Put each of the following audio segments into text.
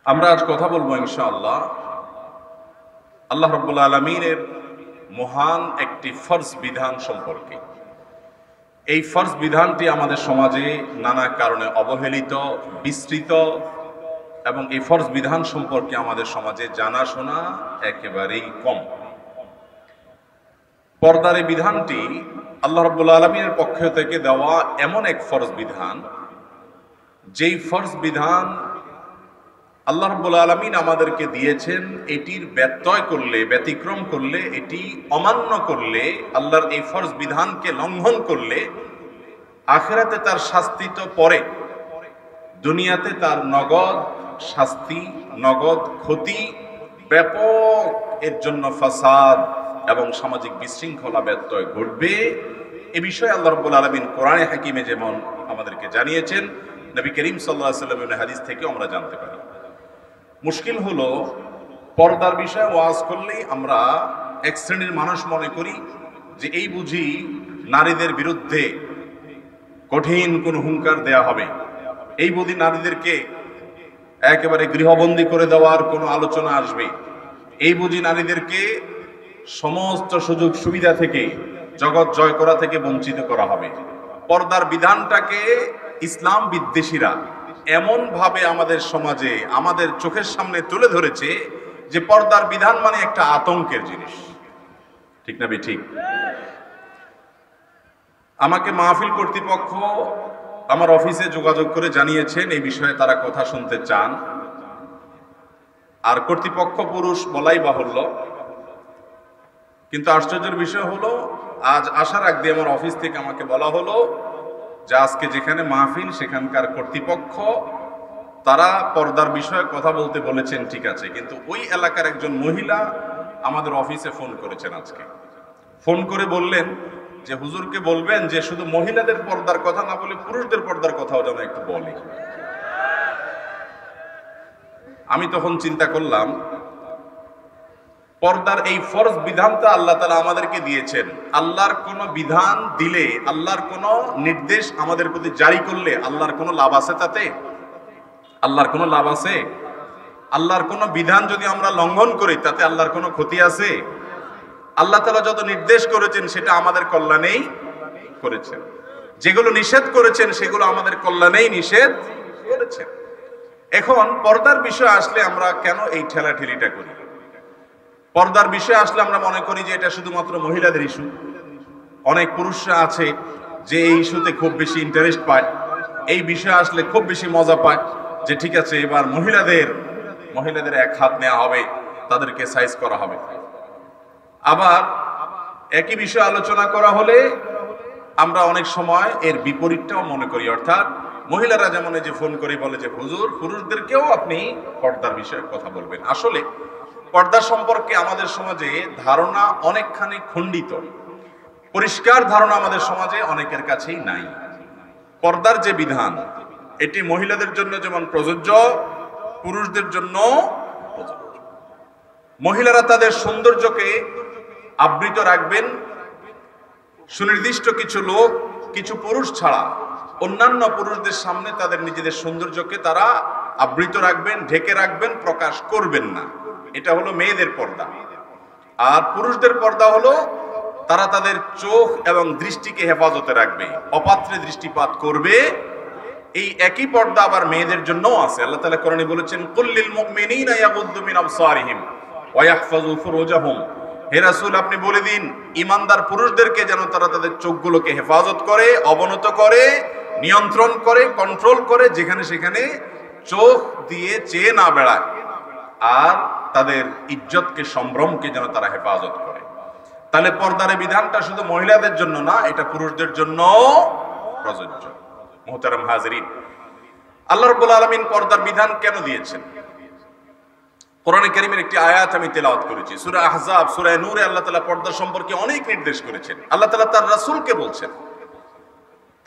আমরা আজ কথা বলবো ইনশাআল্লাহ আল্লাহ রাব্বুল আলামিনের মহান একটি ফরজ বিধান সম্পর্কে। এই ফরজ বিধানটি আমাদের সমাজে নানা কারণে অবহেলিত, বিস্তৃত এবং এই ফরজ বিধান সম্পর্কে আমাদের সমাজে জানাশোনা একেবারেই কম। পর্দার এই বিধানটি আল্লাহ রাব্বুল আলামিনের পক্ষ থেকে দেওয়া এমন এক ফরজ বিধান, যেই ফরজ বিধান আল্লাহ রাব্বুল আলামিন আমাদেরকে দিয়েছেন, এটির ব্যত্যয় করলে, ব্যতিক্রম করলে, এটি অমান্য করলে, আল্লাহর এই ফরজ বিধানকে লঙ্ঘন করলে আখিরাতে তার শাস্তি তো পরে, দুনিয়াতে তার নগদ শাস্তি, নগদ ক্ষতি, ব্যাপক এর জন্য ফাসাদ এবং সামাজিক বিশৃঙ্খলা ব্যত্যয় ঘটবে। এ বিষয়ে আল্লাহ রাব্বুল আলামিন কোরআনে হাকিমে যেমন আমাদেরকে জানিয়েছেন, নবী করিম সাল্লাল্লাহু আলাইহি ওয়াসাল্লামের হাদিস থেকে আমরা জানতে পারি। মুশকিল হলো, পর্দার বিষয়ে ওয়াজ করলেই আমরা এক শ্রেণীর মানুষ মনে করি যে এই বুঝি নারীদের বিরুদ্ধে কঠিন কোন হুঙ্কার দেয়া হবে, এই বুঝি নারীদেরকে একেবারে গৃহবন্দী করে দেওয়ার কোনো আলোচনা আসবে, এই বুঝি নারীদেরকে সমস্ত সুযোগ সুবিধা থেকে, জগৎ জয় করা থেকে বঞ্চিত করা হবে। পর্দার বিধানটাকে ইসলাম বিদ্বেষীরা এমন ভাবে আমাদের সমাজে, আমাদের চোখের সামনে তুলে ধরেছে যে পর্দার বিধান মানে একটা আতঙ্কের জিনিস। ঠিক না ঠিক? আমাকে মাহফিল কর্তৃপক্ষ আমার অফিসে যোগাযোগ করে জানিয়েছেন এই বিষয়ে তারা কথা শুনতে চান। আর কর্তৃপক্ষ পুরুষ বলাই বাহুল্য, কিন্তু আশ্চর্যের বিষয় হলো, আজ আসার আগ দিয়ে আমার অফিস থেকে আমাকে বলা হলো যে আজকে যেখানে মাহফিল সেখানকার কর্তৃপক্ষ তারা পর্দার বিষয়ে কথা বলতে বলেছেন, ঠিক আছে, কিন্তু ওই এলাকার একজন মহিলা আমাদের অফিসে ফোন করেছেন। আজকে ফোন করে বললেন যে হুজুরকে বলবেন যে শুধু মহিলাদের পর্দার কথা না বলে পুরুষদের পর্দার কথাও যেন একটু বলে। আমি তখন চিন্তা করলাম, পর্দার এই ফরজ বিধানটা আল্লাহ তাআলা আমাদেরকে দিয়েছেন। আল্লাহর কোন বিধান দিলে, আল্লাহর কোন নির্দেশ আমাদের প্রতি জারি করলে আল্লাহর কোন লাভ আছে তাতে? আল্লাহর কোন লাভ আছে? আল্লাহর কোন বিধান যদি আমরা লঙ্ঘন করি তাতে আল্লাহর কোন ক্ষতি আছে? আল্লাহ তাআলা যত নির্দেশ করেছেন সেটা আমাদের কল্যাণেই করেছেন, যেগুলো নিষেধ করেছেন সেগুলো আমাদের কল্যাণেই নিষেধ করেছেন। এখন পর্দার বিষয় আসলে আমরা কেন এই ঠেলাঠেলিটা করি? পর্দার বিষয় আসলে আমরা মনে করি যে এটা শুধুমাত্র মহিলাদের ইস্যু। অনেক পুরুষরা আছে যে এই ইস্যুতে খুব বেশি ইন্টারেস্ট পায়, এই বিষয়ে আসলে খুব বেশি মজা পায়, যে ঠিক আছে এবার মহিলাদের এক হাত নেওয়া হবে, তাদেরকে সাইজ করা হবে। আবার একই বিষয় আলোচনা করা হলে আমরা অনেক সময় এর বিপরীতটাও মনে করি, অর্থাৎ মহিলারা যেমন এই যে ফোন করে বলে যে হুজুর পুরুষদেরকেও আপনি পর্দার বিষয়ে কথা বলবেন। আসলে পর্দা সম্পর্কে আমাদের সমাজে ধারণা অনেকখানি খণ্ডিত, পরিষ্কার ধারণা আমাদের সমাজে অনেকের কাছেই নাই। পর্দার যে বিধান, এটি মহিলাদের জন্য যেমন প্রযোজ্য, পুরুষদের জন্য প্রযোজ্য। মহিলারা তাদের সৌন্দর্যকে আবৃত রাখবেন, সুনির্দিষ্ট কিছু লোক, কিছু পুরুষ ছাড়া অন্যান্য পুরুষদের সামনে তাদের নিজেদের সৌন্দর্যকে তারা আবৃত রাখবেন, ঢেকে রাখবেন, প্রকাশ করবেন না। এটা হলো মেয়েদের পর্দা। আর পুরুষদের পর্দা হলো তারা তাদের চোখ এবং দৃষ্টিকে হেফাজতে রাখবে, অপাত্রে দৃষ্টিপাত করবে। এই একই পর্দা আবার মেয়েদের জন্যও আছে। আল্লাহ তাআলা কোরআনে বলেছেন, কুল্লিল মুমিনিনা ইয়াগুদ্দু মিন আবসারিহিম ওয়া ইয়াহফাযু ফুরুজাহুম। হে রাসূল, আপনি বলে দিন ঈমানদার পুরুষদেরকে যেন তারা তাদের চোখগুলোকে হেফাজত করে, অবনত করে, নিয়ন্ত্রণ করে, কন্ট্রোল করে, যেখানে সেখানে চোখ দিয়ে চেয়ে না বেড়ায়, আর তাদের ইজ্জতকে, সম্ভ্রমকে যেন তারা হেফাজত করে। তাহলে পর্দার বিধানটা শুধু মহিলাদের জন্য না, এটা পুরুষদের জন্য প্রযোজ্য। মুহতারাম হাজিরিন, আল্লাহ রাব্বুল আলামিন পর্দার বিধান কেন দিয়েছেন? কোরআনে কারীমের একটি আয়াত আমি তেলাওয়াত করেছি, সূরা আহজাব, সূরা নূরে আল্লাহ তাআলা পর্দা সম্পর্কে অনেক নির্দেশ করেছেন। আল্লাহ তাআলা তার রাসূলকে বলছেন,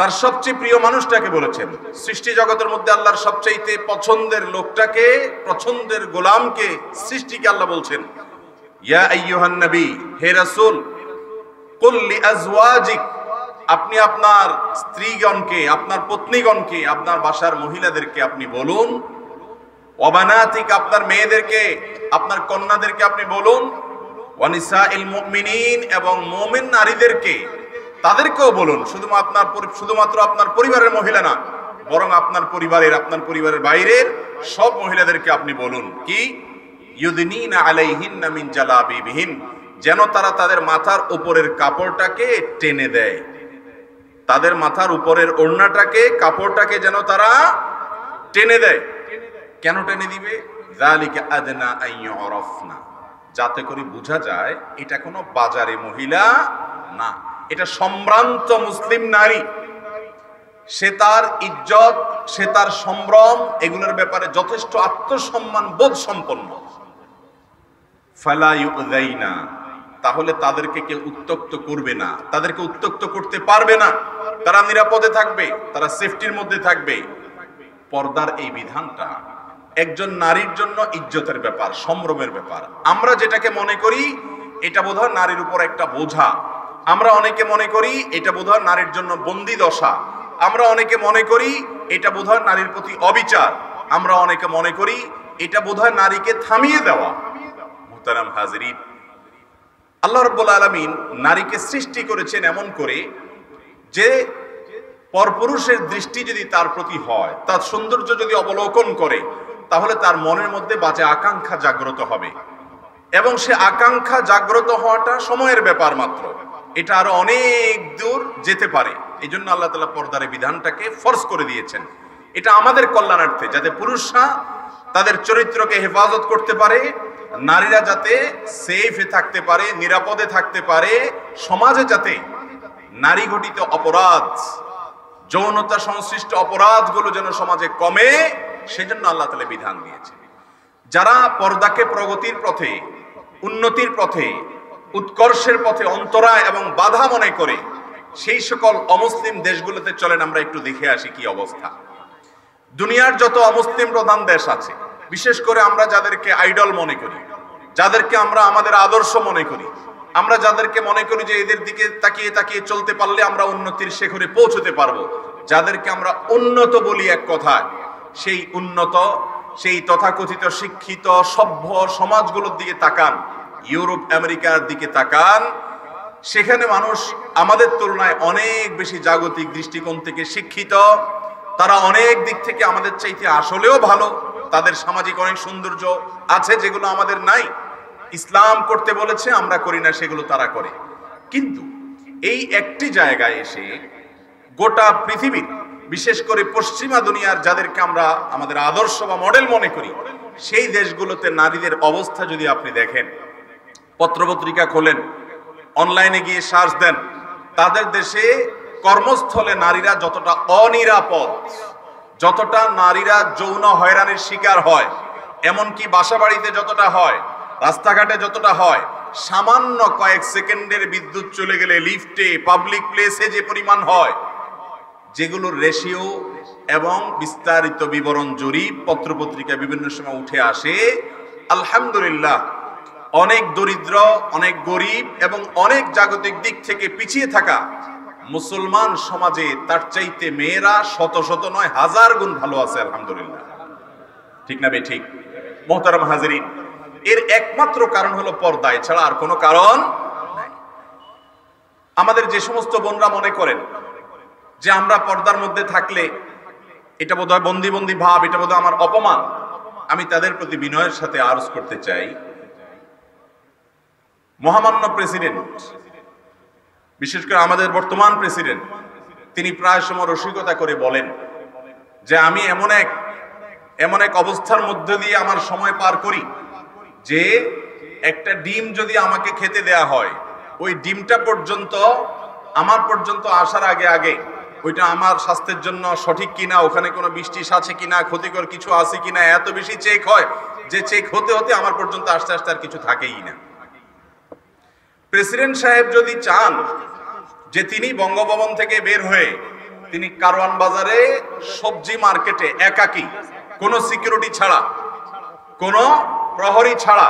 তার সবচেয়ে প্রিয় মানুষটাকে বলেছেন, সৃষ্টি জগতের মধ্যে আল্লাহর সবচাইতে পছন্দের লোকটাকে, পছন্দের গোলামকে, সৃষ্টিকে আল্লাহ বলছেন, ইয়া আইয়ুহান নবী, হে রাসূল, কুল লিআজওয়াজিক, আপনি আপনার স্ত্রীগণকে, আপনার পত্নীগণকে, আপনার বাসার মহিলাদেরকে আপনি বলুন, ওয়াবানাতিক, আপনার মেয়েদেরকে, আপনার কন্যাদেরকে আপনি বলুন, ওয়ানিসাইল মুমিনিন, এবং মুমিন নারীদেরকে, তাদেরকেও বলুন। শুধুমাত্র আপনার পরিবারের মহিলা না, বরং আপনার পরিবারের বাইরের সব মহিলাদেরকে আপনি বলুন কি, ইউদনিনা আলাইহিন্না মিন জালাবিবিহিন, যেন তারা তাদের মাথার উপরের কাপড়টাকে টেনে দেয়, তাদের মাথার উপরের ওড়নাটাকে, কাপড়টাকে যেন তারা টেনে দেয়। কেন টেনে দিবে? যালিকা আদনা আইয়ুরাফনা, যাতে করে বোঝা যায় এটা কোনো বাজারে মহিলা না, এটা সম্ভ্রান্ত মুসলিম নারী। সে তার ইজ্জত, সে তার সম্ভ্রম, এগুলোর ব্যাপারে যথেষ্ট আত্মসম্মান বোধ সম্পন্ন। ফালা ইউযাইনা, তাহলে তাদেরকে কেউ উত্ত্যক্ত করবে না, তাদেরকে উত্ত্যক্ত করতে পারবে না, তারা নিরাপদে থাকবে, তারা সেফটির মধ্যে থাকবে। পর্দার এই বিধানটা একজন নারীর জন্য ইজ্জতের ব্যাপার, সম্ভ্রমের ব্যাপার। আমরা যেটাকে মনে করি এটা বোধহয় নারীর উপর একটা বোঝা, আমরা অনেকে মনে করি এটা বোধহয় নারীর জন্য বন্দি দশা, আমরা অনেকে মনে করি এটা বোধহয় নারীর প্রতি অবিচার, আমরা অনেকে মনে করি এটা বোধহয় নারীকে থামিয়ে দেওয়া। মুহতারাম হাজিরিন, আল্লাহ রাব্বুল আলামিন নারীকে সৃষ্টি করেছেন এমন করে যে পরপুরুষের দৃষ্টি যদি তার প্রতি হয়, তার সৌন্দর্য যদি অবলোকন করে, তাহলে তার মনের মধ্যে বাজে আকাঙ্ক্ষা জাগ্রত হবে, এবং সে আকাঙ্ক্ষা জাগ্রত হওয়াটা সময়ের ব্যাপার মাত্র, এটা আরো অনেক দূর যেতে পারে। এই জন্য আল্লাহ তাআলা পর্দার বিধানটাকে ফরজ করে দিয়েছেন। এটা আমাদের কল্যাণার্থে, যাতে পুরুষরা তাদের চরিত্রকে হেফাজত করতে পারে, নারীরা যাতে সেফে থাকতে পারে, নিরাপদে থাকতে পারে, সমাজে যাতে নারী ঘটিত অপরাধ, যৌনতা সংশ্লিষ্ট অপরাধগুলো যেন সমাজে কমে, সেজন্য আল্লাহ তাআলা বিধান দিয়েছে। যারা পর্দাকে প্রগতির পথে, উন্নতির পথে, উৎকর্ষের পথে অন্তরায় এবং বাধা মনে করে, সেই সকল অমুসলিম দেশগুলোতে চলেন আমরা একটু দেখে আসি কি অবস্থা। দুনিয়ার যত অমুসলিম প্রধান দেশ আছে, বিশেষ করে আমরা যাদেরকে আইডল মনে করি, যাদেরকে আমরা আমাদের আদর্শ মনে করি, আমরা যাদেরকে মনে করি যে এদের দিকে তাকিয়ে তাকিয়ে চলতে পারলে আমরা উন্নতির শিখরে পৌঁছতে পারবো, যাদেরকে আমরা উন্নত বলি এক কথায়, সেই উন্নত, সেই তথাকথিত শিক্ষিত সভ্য সমাজগুলোর দিকে তাকান, ইউরোপ আমেরিকার দিকে তাকান, সেখানে মানুষ আমাদের তুলনায় অনেক বেশি জাগতিক দৃষ্টিকোণ থেকে শিক্ষিত, তারা অনেক দিক থেকে আমাদের চাইতে আসলেও ভালো, তাদের সামাজিক অনেক সৌন্দর্য আছে যেগুলো আমাদের নাই। ইসলাম করতে বলেছে, আমরা করি না, সেগুলো তারা করে। কিন্তু এই একটি জায়গায় এসে গোটা পৃথিবীর, বিশেষ করে পশ্চিমা দুনিয়ার যাদেরকে আমরা আমাদের আদর্শ বা মডেল মনে করি, সেই দেশগুলোতে নারীদের অবস্থা যদি আপনি দেখেন, পত্রপত্রিকা খোলেন, অনলাইনে গিয়ে সার্চ দেন, তাদের দেশে কর্মস্থলে নারীরা যতটা অনিরাপদ, যতটা নারীরা যৌন হয়রানির শিকার হয়, এমনকি বাসা বাড়িতে যতটা হয়, রাস্তাঘাটে যতটা হয়, সামান্য কয়েক সেকেন্ডের বিদ্যুৎ চলে গেলে লিফটে, পাবলিক প্লেসে যে পরিমাণ হয়, যেগুলোর রেশিও এবং বিস্তারিত বিবরণ জরিপ পত্রপত্রিকা বিভিন্ন সময় উঠে আসে, আলহামদুলিল্লাহ অনেক দরিদ্র, অনেক গরিব এবং অনেক জাগতিক দিক থেকে পিছিয়ে থাকা মুসলমান সমাজে তার চাইতে মেয়েরা শত শত নয় হাজার গুণ ভালো আছে, আলহামদুলিল্লাহ। ঠিক না বে ঠিক? মুহতারাম হাজিরিন, এর একমাত্র কারণ হলো পর্দা, এছাড়া আর কোনো কারণ নাই। আমাদের যে সমস্ত বোনরা মনে করেন যে আমরা পর্দার মধ্যে থাকলে এটা বোধহয় বন্দি বন্দি ভাব, এটা বোধহয় আমার অপমান, আমি তাদের প্রতি বিনয়ের সাথে আরজ করতে চাই, মহামান্য প্রেসিডেন্ট, বিশেষ করে আমাদের বর্তমান প্রেসিডেন্ট, তিনি প্রায় সময় রসিকতা করে বলেন যে আমি এমন এক অবস্থার মধ্যে দিয়ে আমার সময় পার করি যে একটা ডিম যদি আমাকে খেতে দেয়া হয়, ওই ডিমটা পর্যন্ত আমার পর্যন্ত আসার আগে ওইটা আমার স্বাস্থ্যের জন্য সঠিক কিনা, ওখানে কোনো বৃষ্টিস আছে কিনা, ক্ষতিকর কিছু আছে কিনা, এত বেশি চেক হয় যে চেক হতে হতে আমার পর্যন্ত আস্তে আস্তে আর কিছু থাকেই না। প্রেসিডেন্ট সাহেব যদি চান যে তিনি বঙ্গভবন থেকে বের হয়ে তিনি কারওয়ান বাজারে সবজি মার্কেটে একাকী, কোনো সিকিউরিটি ছাড়া, কোনো প্রহরী ছাড়া,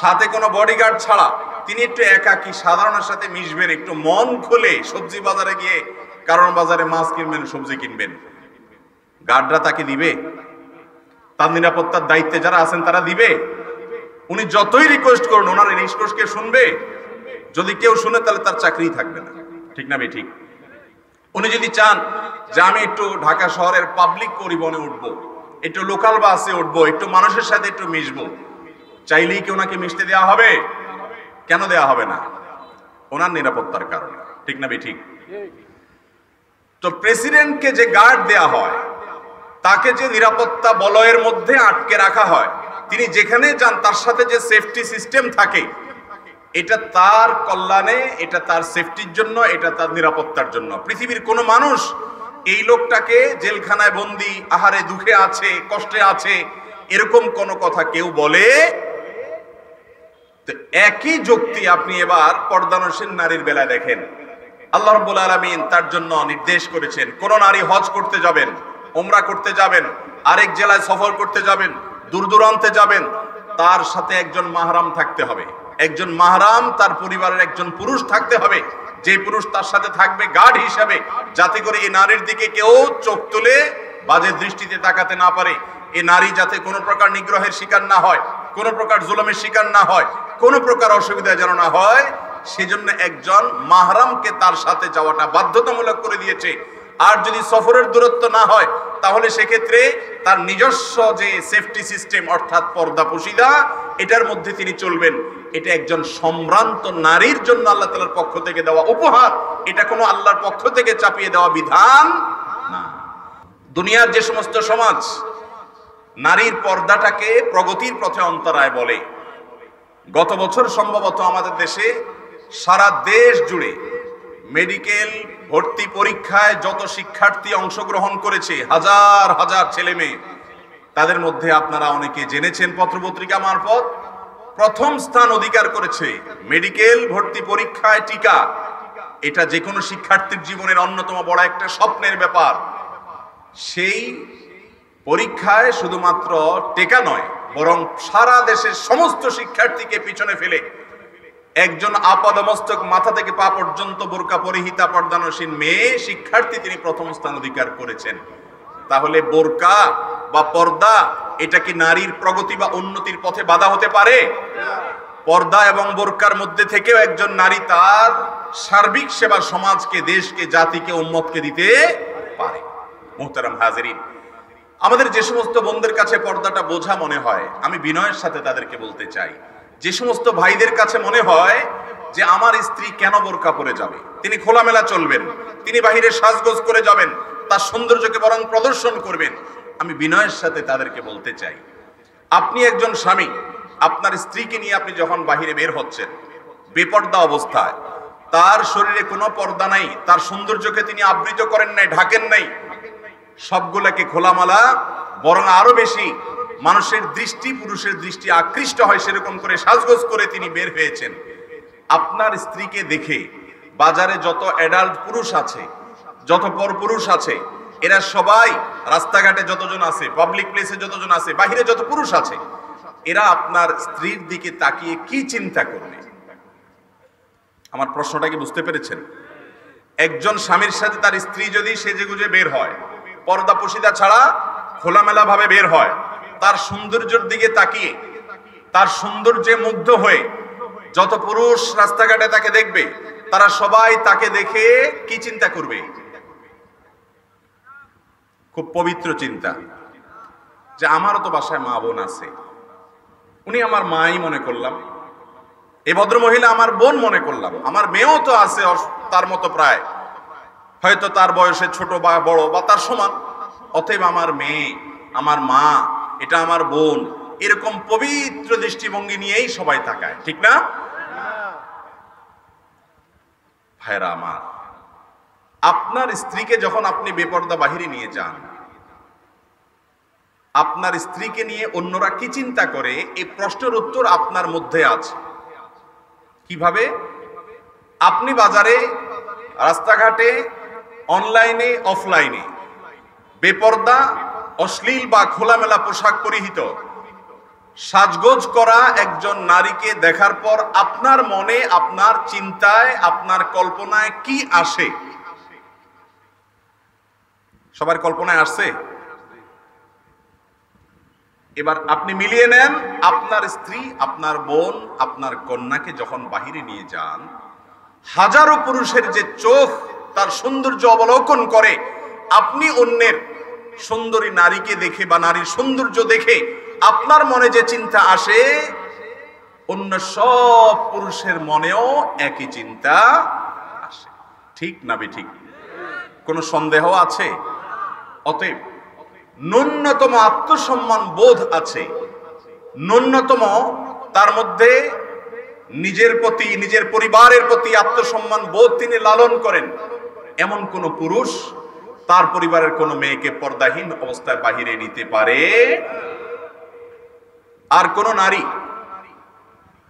সাথে কোনো বডিগার্ড ছাড়া, তিনি একটু একাকী সাধারণের সাথে মিশবেন, একটু মন খুলে সবজি বাজারে গিয়ে কারওয়ান বাজারে মাছ কিনবেন, সবজি কিনবেন, গার্ডরা তাকে দিবে? তার নিরাপত্তার দায়িত্বে যারা আছেন তারা দিবে? উনি যতই রিকোয়েস্ট করুন, ওনার এই রিকোয়েস্ট কে শুনবে? যদি কেউ শুনে তাহলে তার চাকরি থাকবে না। ঠিক না ঠিক? উনি যদি চান যে আমি একটু ঢাকা শহরের পাবলিক পরিবহনে উঠবো, একটু লোকাল বাসে উঠবো, একটু মানুষের সাথে একটু মিশবো, চাইলেই কি ওনাকে মিশতে দেওয়া হবে? কেন দেওয়া হবে না? ওনার নিরাপত্তার কারণে। ঠিক না ঠিক? তো প্রেসিডেন্টকে যে গার্ড দেয়া হয়, তাকে যে নিরাপত্তা বলয়ের মধ্যে আটকে রাখা হয়, তিনি যেখানে যান তার সাথে যে সেফটি সিস্টেম থাকে, এটা তার কল্যাণে, এটা তার সেফটির জন্য, এটা তার নিরাপত্তার জন্য। পৃথিবীর কোন মানুষ এই লোকটাকে জেলখানায় বন্দি, আহারে দুঃখে আছে, কষ্টে আছে, এরকম কোন কথা কেউ বলে? তো একই যুক্তি আপনি এবার পর্দানসীন নারীর বেলায় দেখেন। আল্লাহ রাব্বুল আলামিন তার জন্য নির্দেশ করেছেন, কোন নারী হজ করতে যাবেন, উমরা করতে যাবেন, আরেক জেলায় সফর করতে যাবেন, দূর দূরান্তে যাবেন, তার সাথে একজন মাহরাম থাকতে হবে। একজন মাহরাম, তার পরিবারের একজন পুরুষ থাকতে হবে, যে পুরুষ তার সাথে থাকবে গার্ড হিসাবে, যাতে করে এই নারীর দিকে কেউ চোখ তুলে বাজে দৃষ্টিতে তাকাতে না পারে। এই নারী যাতে কোনো প্রকার নিগ্রহের শিকার না হয়, কোনো প্রকার জুলুমের শিকার না হয়, কোনো প্রকার অসুবিধা যেন না হয়, সেজন্য একজন মাহরামকে তার সাথে যাওয়াটা বাধ্যতামূলক করে দিয়েছে। আর যদি সফরের দূরত্ব না হয়, তাহলে সেক্ষেত্রে তার নিজস্ব যে সেফটি সিস্টেম, অর্থাৎ পর্দা পশিদা, এটার মধ্যে তিনি চলবেন। এটা একজন সম্ভ্রান্ত নারীর জন্য আল্লাহ তাআলার পক্ষ থেকে দেওয়া উপহার, এটা কোনো আল্লাহর পক্ষ থেকে চাপিয়ে দেওয়া বিধান না। দুনিয়ার যে সমস্ত সমাজ নারীর পর্দাটাকে প্রগতির পথে অন্তরায় বলে, গত বছর সম্ভবত আমাদের দেশে সারা দেশ জুড়ে মেডিকেল ভর্তি পরীক্ষায় যত শিক্ষার্থী অংশগ্রহণ করেছে, হাজার হাজার ছেলে মেয়ে, তাদের মধ্যে আপনারা অনেকে জেনেছেন পত্রপত্রিকা মারফত, প্রথম স্থান অধিকার করেছে মেডিকেল ভর্তি পরীক্ষায় টিকা। এটা যে কোনো শিক্ষার্থীর জীবনের অন্যতম বড় একটা স্বপ্নের ব্যাপার। সেই পরীক্ষায় শুধুমাত্র টিকা নয়, বরং সারা দেশের সমস্ত শিক্ষার্থীকে পিছনে ফেলে একজন আপাদমস্তক মাথা থেকে পা পর্যন্ত বোরকা পরিহিতা পর্দানসীন মেয়ে শিক্ষার্থী তিনি প্রথম স্থান অধিকার করেছেন। তাহলে বোরকা বা পর্দা এটা কি নারীর প্রগতি বা উন্নতির পথে বাধা হতে পারে? পর্দা এবং বোরকার মধ্যে থেকেও একজন নারী তার সার্বিক সেবা সমাজকে, দেশকে, জাতিকে, উম্মতকে দিতে পারে। মুহতারাম হাজিরিন, আমাদের যে সমস্ত বোনদের কাছে পর্দাটা বোঝা মনে হয়, আমি বিনয়ের সাথে তাদেরকে বলতে চাই, যে সমস্ত ভাইদের কাছে মনে হয় যে আমার স্ত্রী কেন বোরকা পরে যাবে, তিনি খোলামেলা চলবেন, তিনি বাহিরে সাজগোজ করে যাবেন, তার সৌন্দর্যকে বরং প্রদর্শন করবেন, আমি বিনয়ের সাথে তাদেরকে বলতে চাই, আপনি একজন স্বামী, আপনার স্ত্রীকে নিয়ে আপনি যখন বাহিরে বের হচ্ছেন বেপর্দা অবস্থায়, তার শরীরে কোনো পর্দা নাই, তার সৌন্দর্যকে তিনি আবৃত করেন নাই, ঢাকেন নাই, সবগুলাকে খোলামেলা, বরং আরো বেশি মানুষের দৃষ্টি, পুরুষের দৃষ্টি আকৃষ্ট হয় সেরকম করে সাজগোজ করে তিনি বের হয়েছেন। আপনার স্ত্রীকে দেখে বাজারে যত অ্যাডাল্ট পুরুষ আছে, যত পর পুরুষ আছে, এরা সবাই, রাস্তাঘাটে যতজন আছে, পাবলিক প্লেসে যতজন আছে, বাহিরে যত পুরুষ আছে, এরা আপনার স্ত্রীর দিকে তাকিয়ে কি চিন্তা করবে? আমার প্রশ্নটা কি বুঝতে পেরেছেন? একজন স্বামীর সাথে তার স্ত্রী যদি সেজেগুজে বের হয়, পর্দা পশিদা ছাড়া খোলামেলা ভাবে বের হয়, তার সৌন্দর্যের দিকে তাকিয়ে, তার সৌন্দর্যে মুগ্ধ হয়ে যত পুরুষ রাস্তাঘাটে তাকে দেখবে, তারা সবাই তাকে দেখে কি চিন্তা করবে? খুব পবিত্র চিন্তা, যে আমারও তো বাসায় মা বোন আছে, উনি আমার মাই মনে করলাম, এই ভদ্র মহিলা আমার বোন মনে করলাম, আমার মেয়েও তো আছে তার মতো প্রায়, হয়তো তার বয়সে ছোট বা বড় বা তার সমান, অতএব আমার মেয়ে, আমার মা, এটা আমার বোন, এরকম পবিত্র দৃষ্টিভঙ্গি নিয়েই সবাই তাকায়, ঠিক না? ভাইরা আমার, আপনার স্ত্রীকে যখন আপনি বেপর্দা বাহিরে নিয়ে যান, আপনার স্ত্রীকে নিয়ে অন্যরা কি চিন্তা করে, এই প্রশ্নের উত্তর আপনার মধ্যে আছে। কিভাবে? আপনি বাজারে, রাস্তাঘাটে, অনলাইনে, অফলাইনে বেপর্দা, অশ্লীল বা খোলামেলা পোশাক পরিহিত, সাজগোজ করা একজন নারীকে দেখার পর আপনার মনে, আপনার চিন্তায়, আপনার কল্পনায় কি আসে? সবার কল্পনায় আসছে? এবার আপনি মিলিয়ে নেন, আপনার স্ত্রী, আপনার বোন, আপনার কন্যাকে যখন বাহিরে নিয়ে যান, হাজারো পুরুষের যে চোখ তার সৌন্দর্য অবলোকন করে, আপনি অন্যের সুন্দরী নারীকে দেখে বা নারীর সৌন্দর্য দেখে আপনার মনে যে চিন্তা আসে, অন্য সব পুরুষের মনেও একই চিন্তা আসে। ঠিক না বেঠিক? কোনো সন্দেহ আছে? অতএব ন্যূনতম আত্মসম্মান বোধ আছে, ন্যূনতম তার মধ্যে নিজের প্রতি, নিজের পরিবারের প্রতি আত্মসম্মান বোধ তিনি লালন করেন, এমন কোন পুরুষ তার পরিবারের কোন মেয়েকে পর্দাহীন অবস্থায় বাহিরে নিতে পারে? আর কোন নারী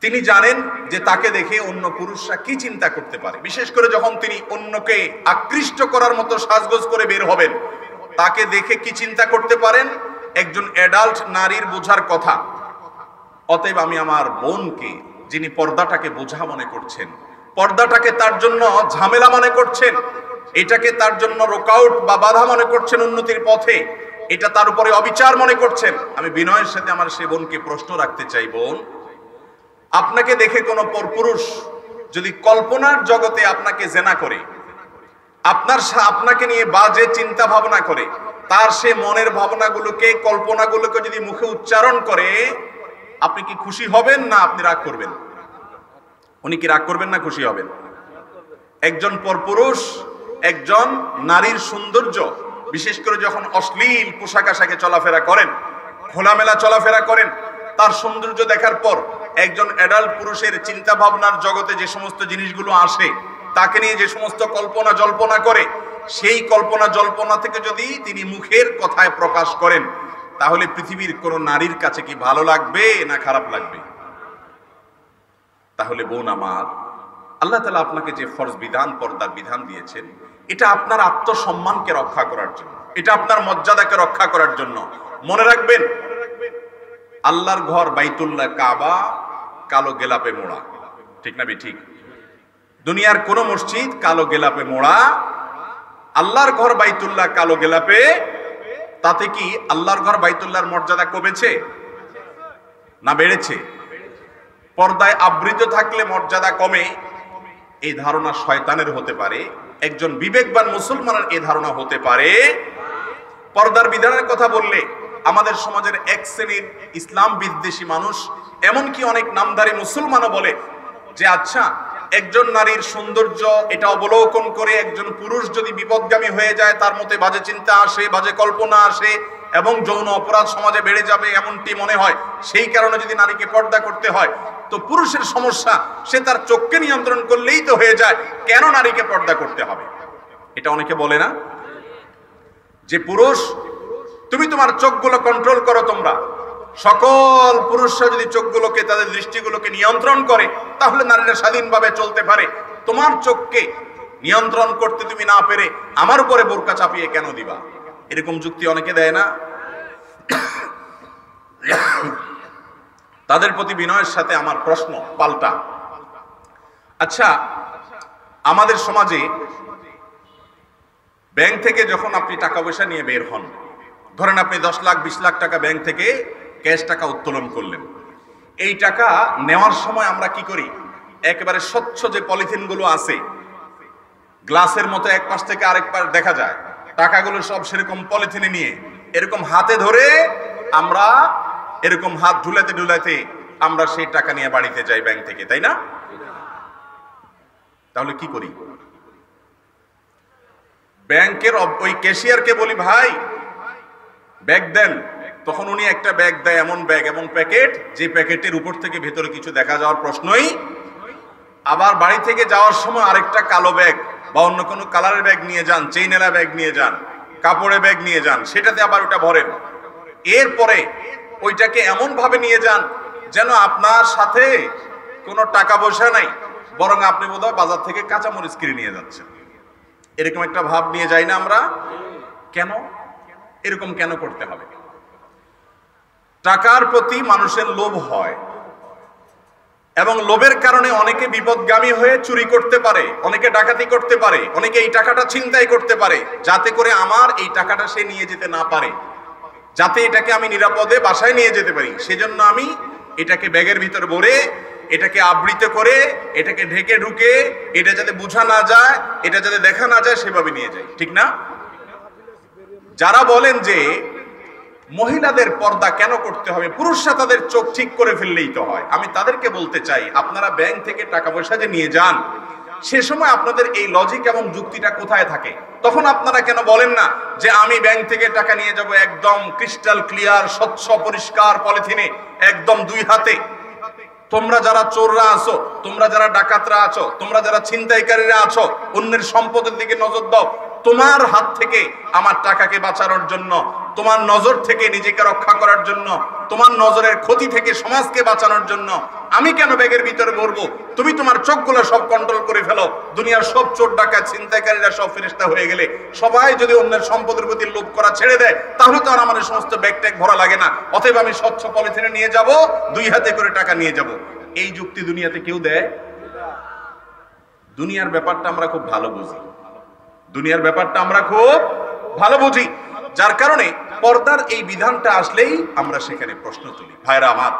তিনি জানেন যে তাকে দেখে অন্য পুরুষরা কি চিন্তা করতে পারে, বিশেষ করে যখন তিনি অন্যকে আকৃষ্ট করার মতো সাজগোজ করে বের হবেন, তাকে দেখে কি চিন্তা করতে পারেন একজন অ্যাডাল্ট নারীর বোঝার কথা। অতএব আমি আমার বোনকে, যিনি পর্দাটাকে বোঝা মনে করছেন, পর্দাটাকে তার জন্য ঝামেলা মনে করছেন, এটাকে তার জন্য রোকআউট বা বাধা মনে করছেন উন্নতির পথে, এটা তার উপরে অবিচার মনে করছেন, আমি বিনয়ের সাথে আমার সে বোনকে প্রশ্ন রাখতে চাই, বোন, আপনাকে দেখে কোনো পরপুরুষ যদি কল্পনার জগতে আপনাকে জেনা করে, আপনাকে নিয়ে বাজে চিন্তা ভাবনা করে, তার সে মনের ভাবনাগুলোকে, কল্পনাগুলোকে যদি মুখে উচ্চারণ করে, আপনি কি খুশি হবেন না আপনি রাগ করবেন? উনি কি রাগ করবেন না খুশি হবেন? একজন পরপুরুষ একজন নারীর সৌন্দর্য, বিশেষ করে যখন অশ্লীল পোশাক আশাকে চলাফেরা করেন, খোলামেলা চলাফেরা করেন, তার সৌন্দর্য দেখার পর একজন অ্যাডাল্ট পুরুষের চিন্তা ভাবনার জগতে যে সমস্ত জিনিসগুলো আসে, তাকে নিয়ে যে সমস্ত কল্পনা জল্পনা করে, সেই কল্পনা জল্পনা থেকে যদি তিনি মুখের কথায় প্রকাশ করেন, তাহলে পৃথিবীর কোন নারীর কাছে কি ভালো লাগবে না খারাপ লাগবে? তাহলে বোন আমার, আল্লাহ তাআলা আপনাকে যে ফরজ বিধান, পর্দার বিধান দিয়েছেন, এটা আপনার আত্মসম্মানকে রক্ষা করার জন্য, এটা আপনার মর্যাদাকে রক্ষা করার জন্য। মনে রাখবেন, আল্লাহর ঘর বাইতুল্লাহ কাবা কালো গেলাপে মোড়া, ঠিক না ঠিক? দুনিয়ার কোন মসজিদ কালো গেলাপে মোড়া, আল্লাহর ঘর বাইতুল্লাহ কালো গেলাপে, তাতে কি আল্লাহর ঘর বাইতুল্লাহর মর্যাদা কমেছে না বেড়েছে? পর্দায় আবৃত থাকলে মর্যাদা কমে, এই ধারণা শয়তানের হতে পারে, একজন বিবেকবান মুসলমানের এই ধারণা হতে পারে। পর্দার বিধানের কথা বললে আমাদের সমাজের এক শ্রেণীর ইসলাম বিদ্বেষী মানুষ, এমনকি অনেক নামধারী মুসলমানও বলে যে আচ্ছা, একজন নারীর সৌন্দর্য এটা অবলোকন করে একজন পুরুষ যদি বিপদগামী হয়ে যায়, তার মধ্যে বাজে চিন্তা আসে, বাজে কল্পনা আসে এবং যৌন অপরাধ সমাজে বেড়ে যাবে এমনটি মনে হয়, সেই কারণে যদি নারীকে পর্দা করতে হয় তো পুরুষের সমস্যা, সে তার চোখকে নিয়ন্ত্রণ করলেই তো হয়ে যায়, কেন নারীকে পর্দা করতে হবে? এটা অনেকে বলে না যে পুরুষ তুমি তোমার চোখগুলো কন্ট্রোল করো, তোমরা সকল পুরুষরা যদি চোখগুলোকে, তাদের দৃষ্টিগুলোকে নিয়ন্ত্রণ করে, তাহলে নারীরা স্বাধীনভাবে চলতে পারে। তোমার চোখকে নিয়ন্ত্রণ করতে তুমি না পেরে আমার উপরে বোরকা চাপিয়ে কেন দিবা? এরকম যুক্তি অনেকে দেয় না? তাদের প্রতি বিনয়ের সাথে আমার প্রশ্ন পাল্টা, আচ্ছা, আমাদের সমাজে ব্যাংক থেকে যখন আপনি টাকা পয়সা নিয়ে বের হন, ধরেন আপনি 10 লাখ 20 লাখ টাকা ব্যাংক থেকে ক্যাশ টাকা উত্তোলন করলেন, এই টাকা নেওয়ার সময় আমরা কি করি? একেবারে স্বচ্ছ যে পলিথিন গুলো আছে, গ্লাসের মতো এক পাশ থেকে আরেক পাশ দেখা যায়, টাকাগুলো সব সেরকম পলিথিনে নিয়ে এরকম হাতে ধরে আমরা এরকম হাত ঢুলাতে ঢুলাতে আমরা সেই টাকা নিয়ে বাড়িতে যাই ব্যাংক থেকে, তাই না? তাহলে কি করি? ব্যাংকের ওই ক্যাশিয়ারকে বলি, ভাই ব্যাগ দেন, তখন উনি একটা ব্যাগ দেয়, এমন ব্যাগ, এমন প্যাকেট, যে প্যাকেটের উপর থেকে ভেতরে কিছু দেখা যাওয়ার প্রশ্নই। আবার বাড়ি থেকে যাওয়ার সময় আরেকটা কালো ব্যাগ বা অন্য কোনো কালারের ব্যাগ নিয়ে যান, চেইনেলা ব্যাগ নিয়ে যান, কাপড়ের ব্যাগ নিয়ে যান, সেটাতে আবার ওটা ভরেন। এরপরে ওইটাকে এমন ভাবে নিয়ে যান যেন আপনার সাথে কোনো টাকা পয়সা নাই, বরং আপনি বোধহয় বাজার থেকে কাঁচামরিচ কিনে নিয়ে যাচ্ছেন, এরকম একটা ভাব নিয়ে যাই না আমরা? কেন এরকম কেন করতে হবে? টাকার প্রতি মানুষের লোভ হয় এবং লোভের কারণে অনেকে বিপদগামী হয়ে চুরি করতে পারে, অনেকে ডাকাতি করতে পারে, অনেকে এই টাকাটা ছিনতাই করতে পারে, যাতে করে আমার এই টাকাটা সে নিয়ে যেতে না পারে। যাতে এটাকে আমি নিরাপদে বাসায় নিয়ে যেতে পারি। সেজন্য আমি এটাকে ব্যাগের ভিতরে ভরে, এটাকে আবৃত করে, এটাকে ঢেকে ঢুকে, এটা যাতে বোঝা না যায়, এটা যাতে দেখা না যায়, সেভাবে নিয়ে যাই। ঠিক না? যারা বলেন যে মহিলাদের পর্দা কেন করতে হবে, পুরুষরা তাদের চোখ ঠিক করে ফেললেই তো হয়, আমি তাদেরকে বলতে চাই, আপনারা ব্যাংক থেকে টাকা পয়সা যে নিয়ে যান, সে সময় আপনাদের এই লজিক এবং যুক্তিটা কোথায় থাকে? তখন আপনারা কেন বলেন না যে আমি ব্যাংক থেকে টাকা নিয়ে যাব একদম ক্রিস্টাল ক্লিয়ার, স্বচ্ছ পরিষ্কার পলিথিনে, একদম 2 হাতে। তোমরা যারা চোররা আছো, তোমরা যারা ডাকাতরা আছো, তোমরা যারা ছিনতাইকারীরা আছো, অন্যের সম্পদের দিকে নজর দাও। তোমার হাত থেকে আমার টাকাকে বাঁচানোর জন্য, তোমার নজর থেকে নিজেকে রক্ষা করার জন্য, তোমার নজরের ক্ষতি থেকে সমাজকে বাঁচানোর জন্য আমি কেন ব্যাগের ভিতরে ভরবো? তুমি তোমার চোখগুলো সব কন্ট্রোল করে ফেলো। দুনিয়ার সব চোর ডাকাত ছিনতাইকারীরা সব ফেরেশতা হয়ে গেলে, সবাই যদি অন্যের সম্পদের প্রতি লোভ করা ছেড়ে দেয়, তাহলে তো আর আমাদের সমস্ত ব্যাগ ট্যাগ ভরা লাগে না। অতএব আমি স্বচ্ছ পলিথিনে নিয়ে যাব, 2 হাতে করে টাকা নিয়ে যাব। এই যুক্তি দুনিয়াতে কেউ দেয়? দুনিয়ার ব্যাপারটা আমরা খুব ভালো বুঝি, দুনিয়ার ব্যাপারটা আমরা খুব ভালো বুঝি, যার কারণে পর্দার এই বিধানটা আসলেই আমরা সেখানে প্রশ্ন তুলি। ভাইরা আমার,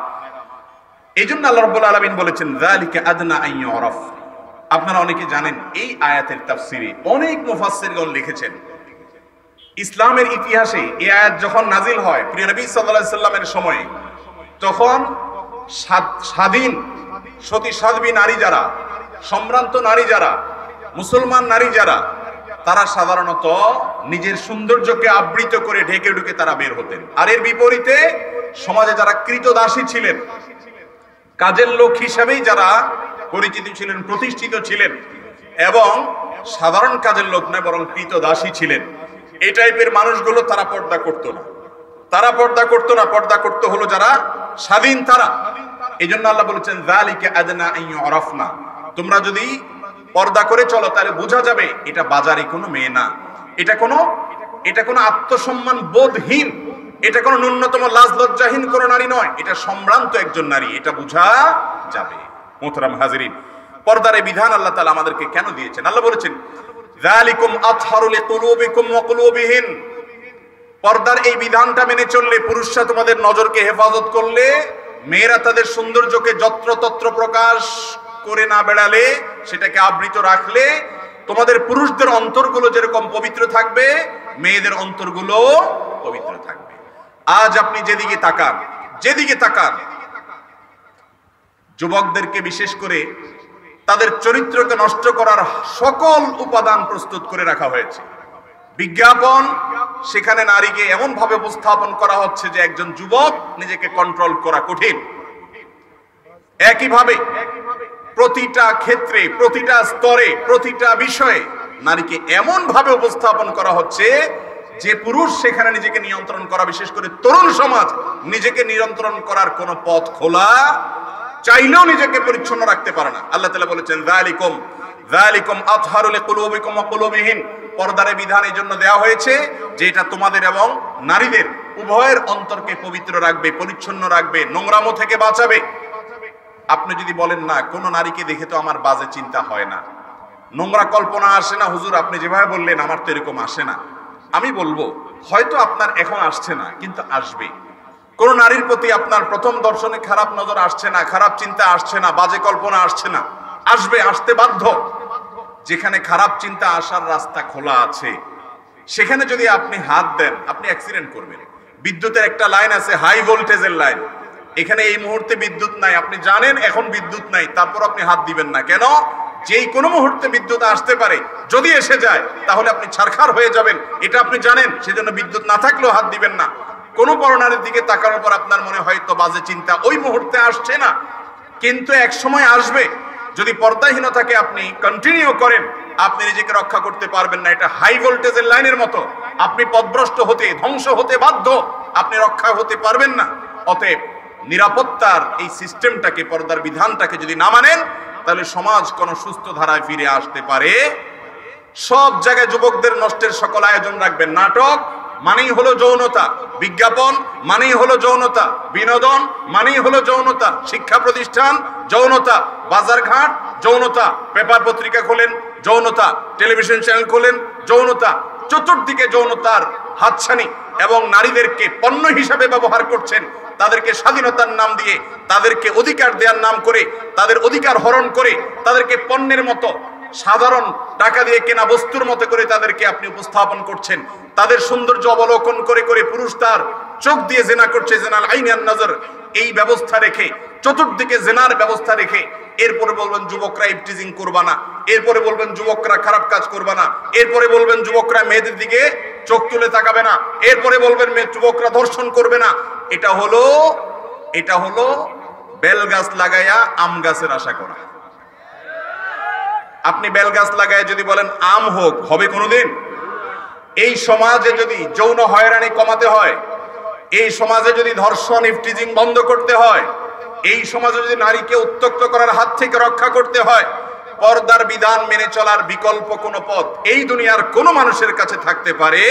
এই জন্য আল্লাহ রাব্বুল আলামিন বলেছেন যালিকা আদনা আন ইউরাফ। আপনারা অনেকে জানেন এই আয়াতের তাফসীরে অনেক মুফাসসিরগণ লিখেছেন, ইসলামের ইতিহাসে এই আয়াত যখন নাজিল হয় প্রিয় নবী সাল্লাল্লাহু আলাইহি সাল্লামের সময়ে, তখন স্বাধীন সতী সাধ্বী নারী যারা, সম্ভ্রান্ত নারী যারা, মুসলমান নারী যারা, তারা সাধারণত নিজের সৌন্দর্যকে আবৃত করে ঢেকে ঢুকে তারা বের হতেন। আর এর বিপরীতে সমাজে যারা কৃতদাসী ছিলেন, কাজের লোক হিসেবেই যারা পরিচিত ছিলেন, প্রতিষ্ঠিত ছিলেন, এবং সাধারণ কাজের লোক নয় বরং কৃতদাসী ছিলেন, এই টাইপের মানুষগুলো তারা পর্দা করতো না। তারা পর্দা করতো না, পর্দা করতে হলো যারা স্বাধীন তারা। এই জন্য আল্লাহ বলেছেন যালিকা আদনা আন ইউরাফনা, তোমরা যদি পর্দা করে চলো তাহলে বোঝা যাবে এটা বাজারে কোনো মেয়ে না, এটা কোনো আত্মসম্মান বোধহীন, এটা কোনো ন্যূনতম লাজ লজ্জাহীন কোনো নারী নয়, এটা সম্ভ্রান্ত একজন নারী, এটা বোঝা যাবে। মোহতারাম হাজিরিন, পর্দার এই বিধান আল্লাহ তাআলা আমাদেরকে কেন দিয়েছেন? আল্লাহ বলেছেন যালিকুম আতহারু লিকুলুবিকুম ওয়া কুলুবিহিন, পর্দার এই বিধানটা মেনে চললে, পুরুষরা তোমাদের নজরকে হেফাজত করলে, মেয়েরা তাদের সৌন্দর্যকে যত্রতত্র প্রকাশ করে না বেড়ালে, সেটাকে আবৃত রাখলে, তোমাদের পুরুষদের অন্তরগুলো যেরকম পবিত্র থাকবে, মেয়েদের অন্তরগুলো পবিত্র থাকবে। আজ আপনি যেদিকে তাকান, যুবকদেরকে বিশেষ করে তাদের চরিত্রকে নষ্ট করার সকল উপাদান প্রস্তুত করে রাখা হয়েছে। বিজ্ঞাপন, সেখানে নারীকে এমন ভাবে উপস্থাপন করা হচ্ছে যে একজন যুবক নিজেকে কন্ট্রোল করা কঠিন। একইভাবে প্রতিটা ক্ষেত্রে, প্রতিটা স্তরে, প্রতিটা বিষয়ে নারীকে এমন ভাবে উপস্থাপন করা হচ্ছে যে পুরুষ সেখানে নিজেকে নিয়ন্ত্রণ করা, বিশেষ করে তরুণ সমাজ নিজেকে নিয়ন্ত্রণ করার কোন পথ খোলা, চাইলেও নিজেকে পরিচ্ছন্ন রাখতে পারে না। আল্লাহ তাআলা বলেছেন যালিকুম আতহারু লিকুলুবিকুম ওয়া কুলুবিহিন, পর্দার বিধান এই জন্য দেওয়া হয়েছে যে এটা তোমাদের এবং নারীদের উভয়ের অন্তরকে পবিত্র রাখবে, পরিচ্ছন্ন রাখবে, নোংরামো থেকে বাঁচাবে। আপনি যদি বলেন না কোন নারীকে দেখে তো আমার বাজে চিন্তা হয় না, নোংরা কল্পনা আসে না, হুজুর আপনি যেভাবে বললেন আমার তো এরকম আসে না, আমি বলবো হয়তো আপনার এখন আসছে না, কিন্তু আসবে। কোন নারীর প্রতি আপনার প্রথম দর্শনে খারাপ নজর আসছে না, খারাপ চিন্তা আসছে না, বাজে কল্পনা আসছে না, আসবে, আসতে বাধ্য। যেখানে খারাপ চিন্তা আসার রাস্তা খোলা আছে, সেখানে যদি আপনি হাত দেন, আপনি অ্যাক্সিডেন্ট করবেন। বিদ্যুতের একটা লাইন আছে, হাই ভোল্টেজের লাইন, এখানে এই মুহূর্তে বিদ্যুৎ নাই, আপনি জানেন এখন বিদ্যুৎ নাই, তারপর আপনি হাত দিবেন না কেন? যেই কোনো মুহূর্তে বিদ্যুৎ আসতে পারে, যদি এসে যায় তাহলে আপনি ছারখার হয়ে যাবেন, এটা আপনি জানেন, সেজন্য বিদ্যুৎ না থাকলেও হাত দিবেন না। কোন পরনারীর দিকে তাকানোর পর আপনার মনে হয়তো বাজে চিন্তা ওই মুহূর্তে আসছে না, কিন্তু এক সময় আসবে। যদি পর্দাহীনতাকে আপনি কন্টিনিউ করেন, আপনি নিজেকে রক্ষা করতে পারবেন না। এটা হাই ভোল্টেজের লাইনের মতো, আপনি পথভ্রষ্ট হতে, ধ্বংস হতে বাধ্য, আপনি রক্ষা হতে পারবেন না। অতএব নিরাপত্তার এই সিস্টেমটাকে, পর্দার বিধানটাকে যদি না মানেন, তাহলে সমাজ কোন সুস্থ ধারায় ফিরে আসতে পারে। সব জায়গায় যুবকদের নষ্টের সকল আয়োজন রাখবেন। নাটক মানেই হলো যৌনতা, বিজ্ঞাপন মানেই হলো যৌনতা, বিনোদন মানেই হলো যৌনতা, শিক্ষা প্রতিষ্ঠান যৌনতা, বাজারঘাট যৌনতা, পেপার পত্রিকা খোলেন যৌনতা, টেলিভিশন চ্যানেল খোলেন যৌনতা, চতুর্দিকে যৌনতার হাতছানি। এবং নারীদেরকে পণ্য হিসাবে ব্যবহার করছেন, তাদেরকে স্বাধীনতার নাম দিয়ে, তাদেরকে অধিকার দেওয়ার নাম করে, তাদের অধিকার হরণ করে, তাদেরকে পণ্যের মতো, সাধারণ টাকা দিয়ে কেনা বস্তুর মতো করে তাদেরকে আপনি উপস্থাপন করছেন। তাদের সৌন্দর্য অবলোকন করে করে পুরুষ তার চোখ দিয়ে জেনা করছে, জেনাল আইনান নজর, এই ব্যবস্থা রেখে, চতুর্দিকে জেনার ব্যবস্থা রেখে এরপরে বলবেন যুবকরা ইফটিজিং করবা না, এরপরে বলবেন যুবকরা খারাপ কাজ করবা না, এরপরে বলবেন যুবকরা মেয়েদের দিকে চোখ তুলে তাকাবে না, এরপরে বলবেন যুবকরা ধর্ষণ করবে না। এটা হলো বেল গাছ লাগাইয়া আম গাছের আশা করা। আপনি বেল গাছ লাগায় যদি বলেন আম হোক, হবে কোনোদিন? এই সমাজে যদি যৌন হয়রানি কমাতে হয়, এই সমাজে যদি ধর্ষণ ইফটিজিং বন্ধ করতে হয়, এই সমাজে যদি নারীকে উত্ত্যক্ত করার হাত থেকে রক্ষা করতে হয়, পর্দার বিধান মেনে চলার বিকল্প কোন পথ এই দুনিয়ার কোন মানুষের কাছে থাকতে পারে?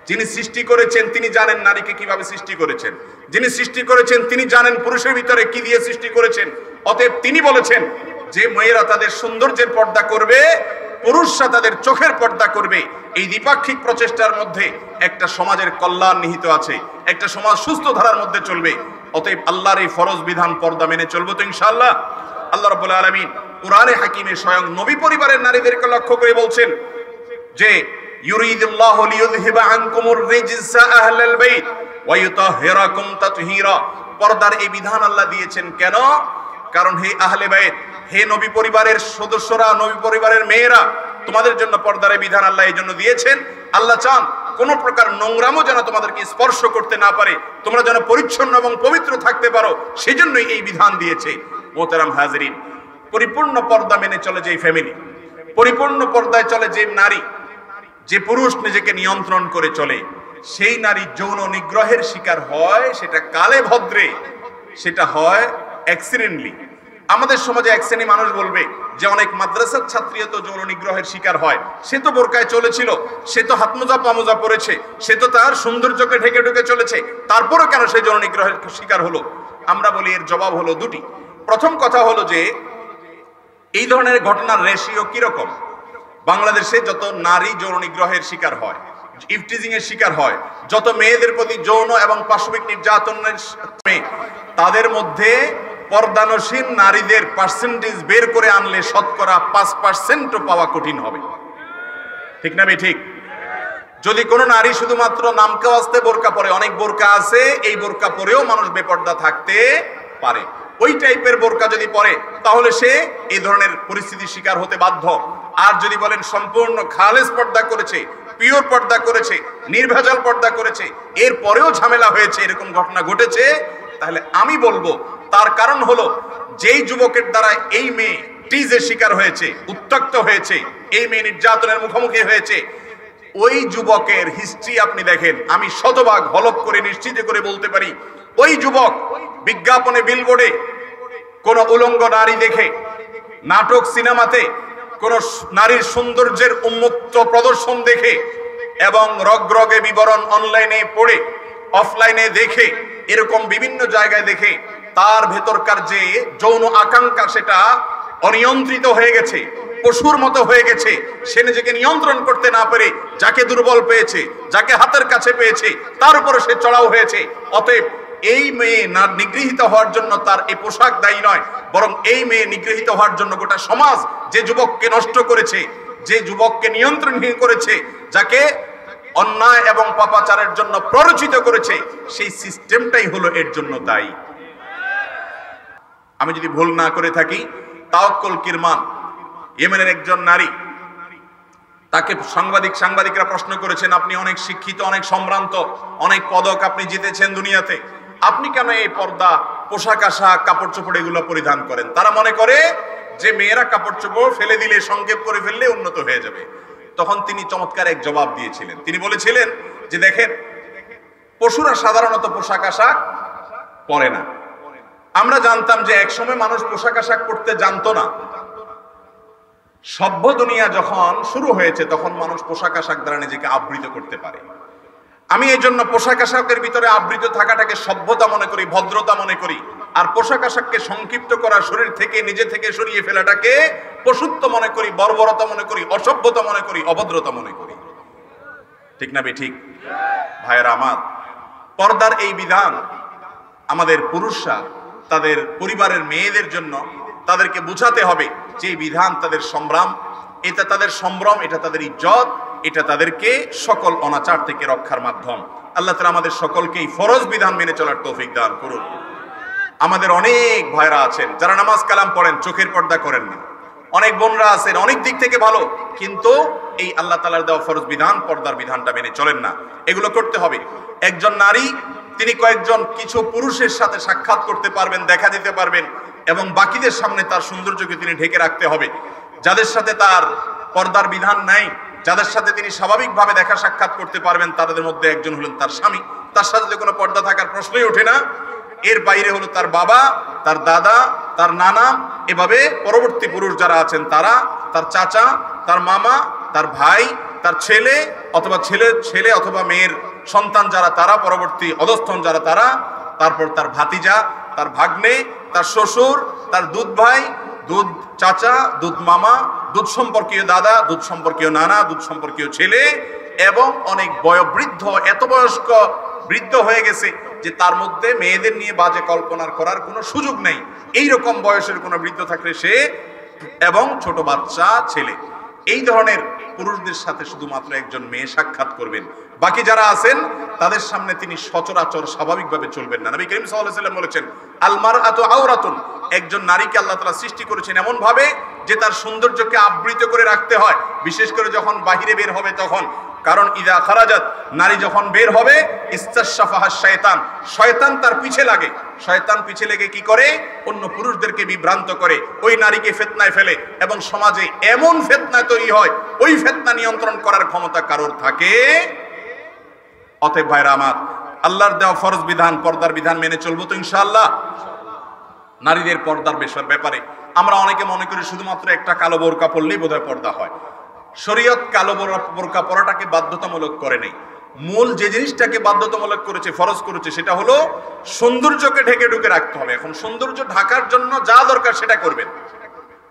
যিনি সৃষ্টি করেছেন তিনি জানেন নারীকে কিভাবে সৃষ্টি করেছেন, যিনি সৃষ্টি করেছেন তিনি জানেন পুরুষের ভিতরে কি দিয়ে সৃষ্টি করেছেন। অতএব তিনি বলেছেন যে মেয়েরা তাদের সৌন্দর্যের পর্দা করবে, পুরুষরা তাদের চোখের পর্দা করবে। এই দ্বিপাক্ষিক প্রচেষ্টার মধ্যে একটা সমাজের কল্যাণ নিহিত আছে, একটা সমাজ সুস্থ ধারার মধ্যে চলবে। অতএব আল্লাহর এই ফরজ বিধান পর্দা মেনে চলবো তো ইনশাআল্লাহ। আল্লাহ রাব্বুল আলামিন কুরআনে হাকিমে স্বয়ং নবী পরিবারের নারীদেরকে লক্ষ্য করে বলছেন যে ইউরিদুল্লাহু লিইউযহিবা আনকুমুর রিজসা আহলাল বাইত ওয়া ইউতাহহিরাকুম তাতহীরা। পর্দার এই বিধান আল্লাহ দিয়েছেন কেন? কারণ হে আহলে বাইত, হে নবী পরিবারের সদস্যরা, নবী পরিবারের মেয়েরা, তোমাদের জন্য পর্দার এই বিধান আল্লাহ এই জন্য দিয়েছেন। আল্লাহ চান কোন প্রকার নোংরামও যেন তোমাদেরকে স্পর্শ করতে না পারে, তোমরা যেন পরিচ্ছন্ন এবং পবিত্র থাকতে পারো, সেজন্যই এই বিধান দিয়েছে। মোহতারাম হাজরিন, পরিপূর্ণ পর্দা মেনে চলে যে ফ্যামিলি, পরিপূর্ণ পর্দায় চলে যে নারী, যে পুরুষ নিজেকে নিয়ন্ত্রণ করে চলে, সেই নারী যৌন নিগ্রহের শিকার হয়, সেটা কালে ভদ্রে, সেটা হয় অ্যাক্সিডেন্টলি। আমাদের সমাজে এক শ্রেণী মানুষ বলবে যে অনেক মাদ্রাসার ছাত্রীও তো যৌন নিগ্রহের শিকার হয়, সে তো বোরকায় চলেছিল, সে তো হাতমোজা পামোজা পরেছে, সে তো তার সৌন্দর্যকে ঢেকে ঢুকে চলেছে, তারপরও কেন সে যৌন নিগ্রহের শিকার হলো? আমরা বলি এর জবাব হলো দুটি। প্রথম কথা হলো যে এই ধরনের ঘটনার রেশিও কিরকম। বাংলাদেশে যত নারী যৌন নিগ্রহের শিকার হয়, ইফটিজিং এর শিকার হয়, যত মেয়েদের প্রতি যৌন এবং পাশবিক নির্যাতনের, তাদের মধ্যে পর্দানসীন নারীদের পার্সেন্টেজ বের করে আনলে শতকরা 5% পাওয়া কঠিন হবে। ঠিক না ঠিক? যদি কোনো নারী শুধুমাত্র নামকে আসতে বোরকা পরে, অনেক বোরকা আছে, এই বোরকা পরেও মানুষ বেপর্দা থাকতে পারে, ওই টাইপের বোরকা যদি পরে তাহলে সে এই ধরনের পরিস্থিতির শিকার হতে বাধ্য। আর যদি বলেন সম্পূর্ণ খালেস পর্দা করেছে, পিওর পর্দা করেছে, নির্ভেজাল পর্দা করেছে, এর পরেও ঝামেলা হয়েছে, এরকম ঘটনা ঘটেছে, তাহলে আমি বলবো তার কারণ হলো যেই যুবকের দ্বারা এই মেয়ে টিজের শিকার হয়েছে, উত্ত্যক্ত হয়েছে, এই মেয়ে নির্যাতনের মুখোমুখি হয়েছে, ওই যুবকের হিস্ট্রি আপনি দেখেন, আমি শতভাগ হলফ করে নিশ্চিত করে বলতে পারি, ওই যুবক বিজ্ঞাপনে, বিলবোর্ডে কোন উলঙ্গ নারী দেখে, নাটক সিনেমাতে কোন নারীর সৌন্দর্যের উন্মুক্ত প্রদর্শন দেখে এবং রগরগে বিবরণ অনলাইনে পড়ে, অফলাইনে দেখে, এরকম বিভিন্ন জায়গায় দেখে তার ভেতরকার যে যৌন আকাঙ্ক্ষা সেটা অনিয়ন্ত্রিত হয়ে গেছে, পশুর মতো হয়ে গেছে। সে নিজেকে নিয়ন্ত্রণ করতে না পেরে যাকে দুর্বল পেয়েছে, যাকে হাতের কাছে পেয়েছে, তার উপরে সে চড়াও হয়েছে। অতএব এই মেয়ে না নিগৃহীত হওয়ার জন্য তার এই পোশাক দায়ী নয়, বরং এই মেয়ে নিগৃহীত হওয়ার জন্য গোটা সমাজ যে যুবককে নষ্ট করেছে, যে যুবককে নিয়ন্ত্রণহীন করেছে, যাকে অন্যায় এবং পাপাচারের জন্য প্ররোচিত করেছে, সেই সিস্টেমটাই হলো এর জন্য দায়ী। আমি যদি ভুল না করে থাকি, তাওয়াক্কুল কিরমান ইয়েমেনের একজন নারী, তাকে সাংবাদিকরা প্রশ্ন করেছেন, আপনি অনেক শিক্ষিত, অনেক সম্ভ্রান্ত, অনেক পদক আপনি জিতেছেন দুনিয়াতে, আপনি কেন এই পর্দা, পোশাক আশাক, কাপড় চোপড় এগুলো পরিধান করেন? তারা মনে করে যে মেয়েরা কাপড় চোপড় ফেলে দিলে, সংক্ষেপ করে ফেললে উন্নত হয়ে যাবে। তখন তিনি চমৎকার এক জবাব দিয়েছিলেন। তিনি বলেছিলেন যে দেখেন, পশুরা সাধারণত পোশাক আশাক পরে না। আমরা জানতাম যে একসময় মানুষ পোশাক আশাক পরতে জানতো না। সভ্য দুনিয়া যখন শুরু হয়েছে তখন মানুষ পোশাক আশাক দ্বারা নিজেকে আবৃত করতে পারে। আমি এই জন্য পোশাক আশাকের ভিতরে আবৃত থাকাটাকে সভ্যতা মনে করি, ভদ্রতা মনে করি, আর পোশাক আশাককে সংক্ষিপ্ত করা, শরীর থেকে নিজে থেকে সরিয়ে ফেলাটাকে পশুত্ব মনে করি, বর্বরতা মনে করি, অসভ্যতা মনে করি, অভদ্রতা মনে করি। ঠিক না ঠিক? ভাইয়েরা আমার, পর্দার এই বিধান আমাদের পুরুষরা তাদের পরিবারের মেয়েদের জন্য তাদেরকে বুঝাতে হবে যে এই বিধান তাদের সংগ্রাম, এটা তাদের সম্ভ্রম, এটা তাদের ইজ্জত, এটা তাদেরকে সকল অনাচার থেকে রক্ষার মাধ্যম। আল্লাহ তাআলা আমাদের সকলকে এই ফরজ বিধান মেনে চলার তৌফিক দান করুন। আমাদের অনেক ভাইরা আছেন যারা নামাজ কালাম পড়েন, চোখের পর্দা করেন না। অনেক বোনরা আছেন অনেক দিক থেকে ভালো, কিন্তু এই আল্লাহ তাআলার দেওয়া ফরজ বিধান, পর্দার বিধানটা মেনে চলেন না। এগুলো করতে হবে। একজন নারী তিনি কয়েকজন কিছু পুরুষের সাথে সাক্ষাৎ করতে পারবেন, দেখা দিতে পারবেন, এবং বাকিদের সামনে তার সৌন্দর্যকে তিনি ঢেকে রাখতে হবে। যাদের সাথে তার পর্দার বিধান নাই, যাদের সাথে তিনি স্বাভাবিকভাবে দেখা সাক্ষাৎ করতে পারবেন, তাদের মধ্যে একজন হলেন তার স্বামী। তার সাথে কোনো পর্দা থাকার প্রশ্নই ওঠে না। এর বাইরে হলো তার বাবা, তার দাদা, তার নানা, এভাবে পরবর্তী পুরুষ যারা আছেন তারা, তার চাচা, তার মামা, তার ভাই, তার ছেলে অথবা ছেলে অথবা মেয়ের সন্তান যারা তারা, পরবর্তী অধস্তন যারা তারা, তারপর তার ভাতিজা, তার ভাগ্নে, তার শ্বশুর, তার দুধ ভাই, দুধ চাচা, দুধ মামা, দুধ সম্পর্কীয় দাদা, দুধ সম্পর্কীয় নানা, দুধ সম্পর্কীয় ছেলে, এবং অনেক বয়োবৃদ্ধ, এত বয়স্ক বৃদ্ধ হয়ে গেছে যে তার মধ্যে মেয়েদের নিয়ে বাজে কল্পনা করার কোনো সুযোগ নেই। এইরকম বয়সের কোনো বৃদ্ধ থাকলে সে, এবং ছোট বাচ্চা ছেলে, এই ধরনের পুরুষদের সাথে শুধুমাত্র একজন মেয়ে সাক্ষাৎ করবেন। বাকি যারা আছেন তাদের সামনে তিনি সচরাচর স্বাভাবিকভাবে চলবেন না। নবী করিম সাল্লাল্লাহু আলাইহি ওয়াসাল্লাম বলেছেন, আল মারআতু আওরাতুন, একজন নারীকে আল্লাহ তাআলা সৃষ্টি করেছেন এমন ভাবে যে তার সৌন্দর্যকে আবৃত করে রাখতে হয়, বিশেষ করে যখন বাহিরে বের হবে তখন। কারণ ইদা খারাজাত, নারী যখন বের হবে, ইস্তাশাফাহা শয়তান, শয়তান তার পিছে লাগে। শয়তান পিছে লেগে কি করে? অন্য পুরুষদেরকে বিভ্রান্ত করে, ওই নারীকে ফিতনায় ফেলে, এবং সমাজে এমন ফিতনা তৈরি হয়, ওই ফিতনা নিয়ন্ত্রণ করার ক্ষমতা কারোর থাকে। অতএব ভাইরা আমার, আল্লাহর দেওয়া ফরজ বিধান, পর্দার বিধান মেনে চলবো তো ইনশাআল্লাহ। নারীদের পর্দার ব্যাপারে আমরা অনেকে মনে করি শুধুমাত্র একটা কালো বোরকা পরলেই বোধহয় পর্দা হয়। শরীয়ত কালো বোরকা পরাটাকে বাধ্যতামূলক করে নেই। মূল যে জিনিসটাকে বাধ্যতামূলক করেছে, ফরজ করেছে, সেটা হলো সৌন্দর্যকে ঢেকে ঢুকে রাখতে হবে। এখন সৌন্দর্য ঢাকার জন্য যা দরকার সেটা করবেন।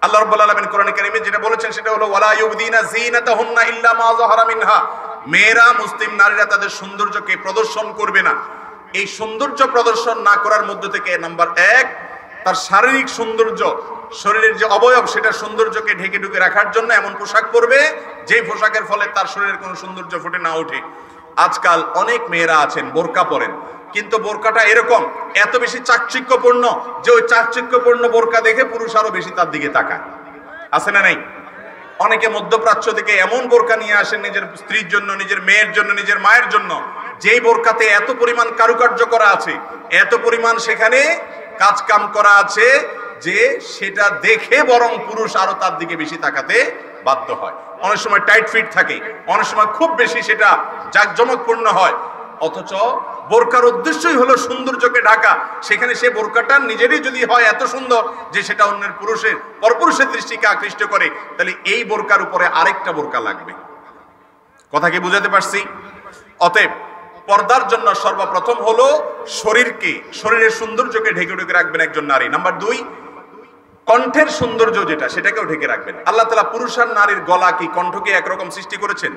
আল্লাহ রাব্বুল আলামিন কোরআনে কারীমে যেটা বলেছেন সেটা হলো ওয়ালা ইউবদিনা যিনাতাহুন্না ইল্লা মা যাহারা মিনহা, মেয়েরা, মুসলিম নারীরা তাদের সৌন্দর্যকে প্রদর্শন করবে না। এই সৌন্দর্য প্রদর্শন না করার মধ্য থেকে নাম্বার 1, তার শারীরিক সৌন্দর্য, শরীরের যে অবয়ব সেটা সৌন্দর্যকে ঢেকে ঢুকে রাখার জন্য এমন পোশাক পরবে যেই পোশাকের ফলে তার শরীরের কোনো সৌন্দর্য ফুটে না ওঠে। আজকাল অনেক মেয়েরা আছেন বোরকা পরেন, কিন্তু বোরকাটা এরকম এত বেশি চাকচিক্যপূর্ণ যে ওই চাকচিক্যপূর্ণ বোরকা দেখে পুরুষ আরো বেশি তার দিকে তাকায়। আছে না নাই? অনেকে মধ্যপ্রাচ্য থেকে এমন বোরকা নিয়ে আসেন নিজের স্ত্রীর জন্য, নিজের মেয়ের জন্য, নিজের মায়ের জন্য, যেই বোরকাতে এত পরিমাণ কারুকার্য করা আছে, এত পরিমাণ সেখানে কাজ কাম করা আছে যে সেটা দেখে বরং পুরুষ আরো তার দিকে বেশি তাকাতে বাধ্য হয়। অনেক সময় টাইট ফিট থাকে, অনেক সময় খুব বেশি সেটা জাঁকজমকপূর্ণ হয়। অথচ বোরকার উদ্দেশ্যই হলো সৌন্দর্যকে ঢাকা। সেখানে সে বোরকাটা নিজেরই যদি হয় এত সুন্দর যে সেটা অন্যের পরপুরুষের দৃষ্টিকে আকৃষ্ট করে, তাহলে এই বোরকার উপরে আরেকটা বোরকা লাগবে। কথা কি বুঝাতে পারছি? অতএব পর্দার জন্য সর্বপ্রথম হলো শরীরের সৌন্দর্যকে ঢেকে ঢেকে রাখবেন একজন নারী। নাম্বার 2, কণ্ঠের সৌন্দর্য যেটা, সেটাকেও ঢেকে রাখবেন। আল্লাহ তাআলা পুরুষ আর নারীর গলা কি, কণ্ঠকে একরকম সৃষ্টি করেছেন?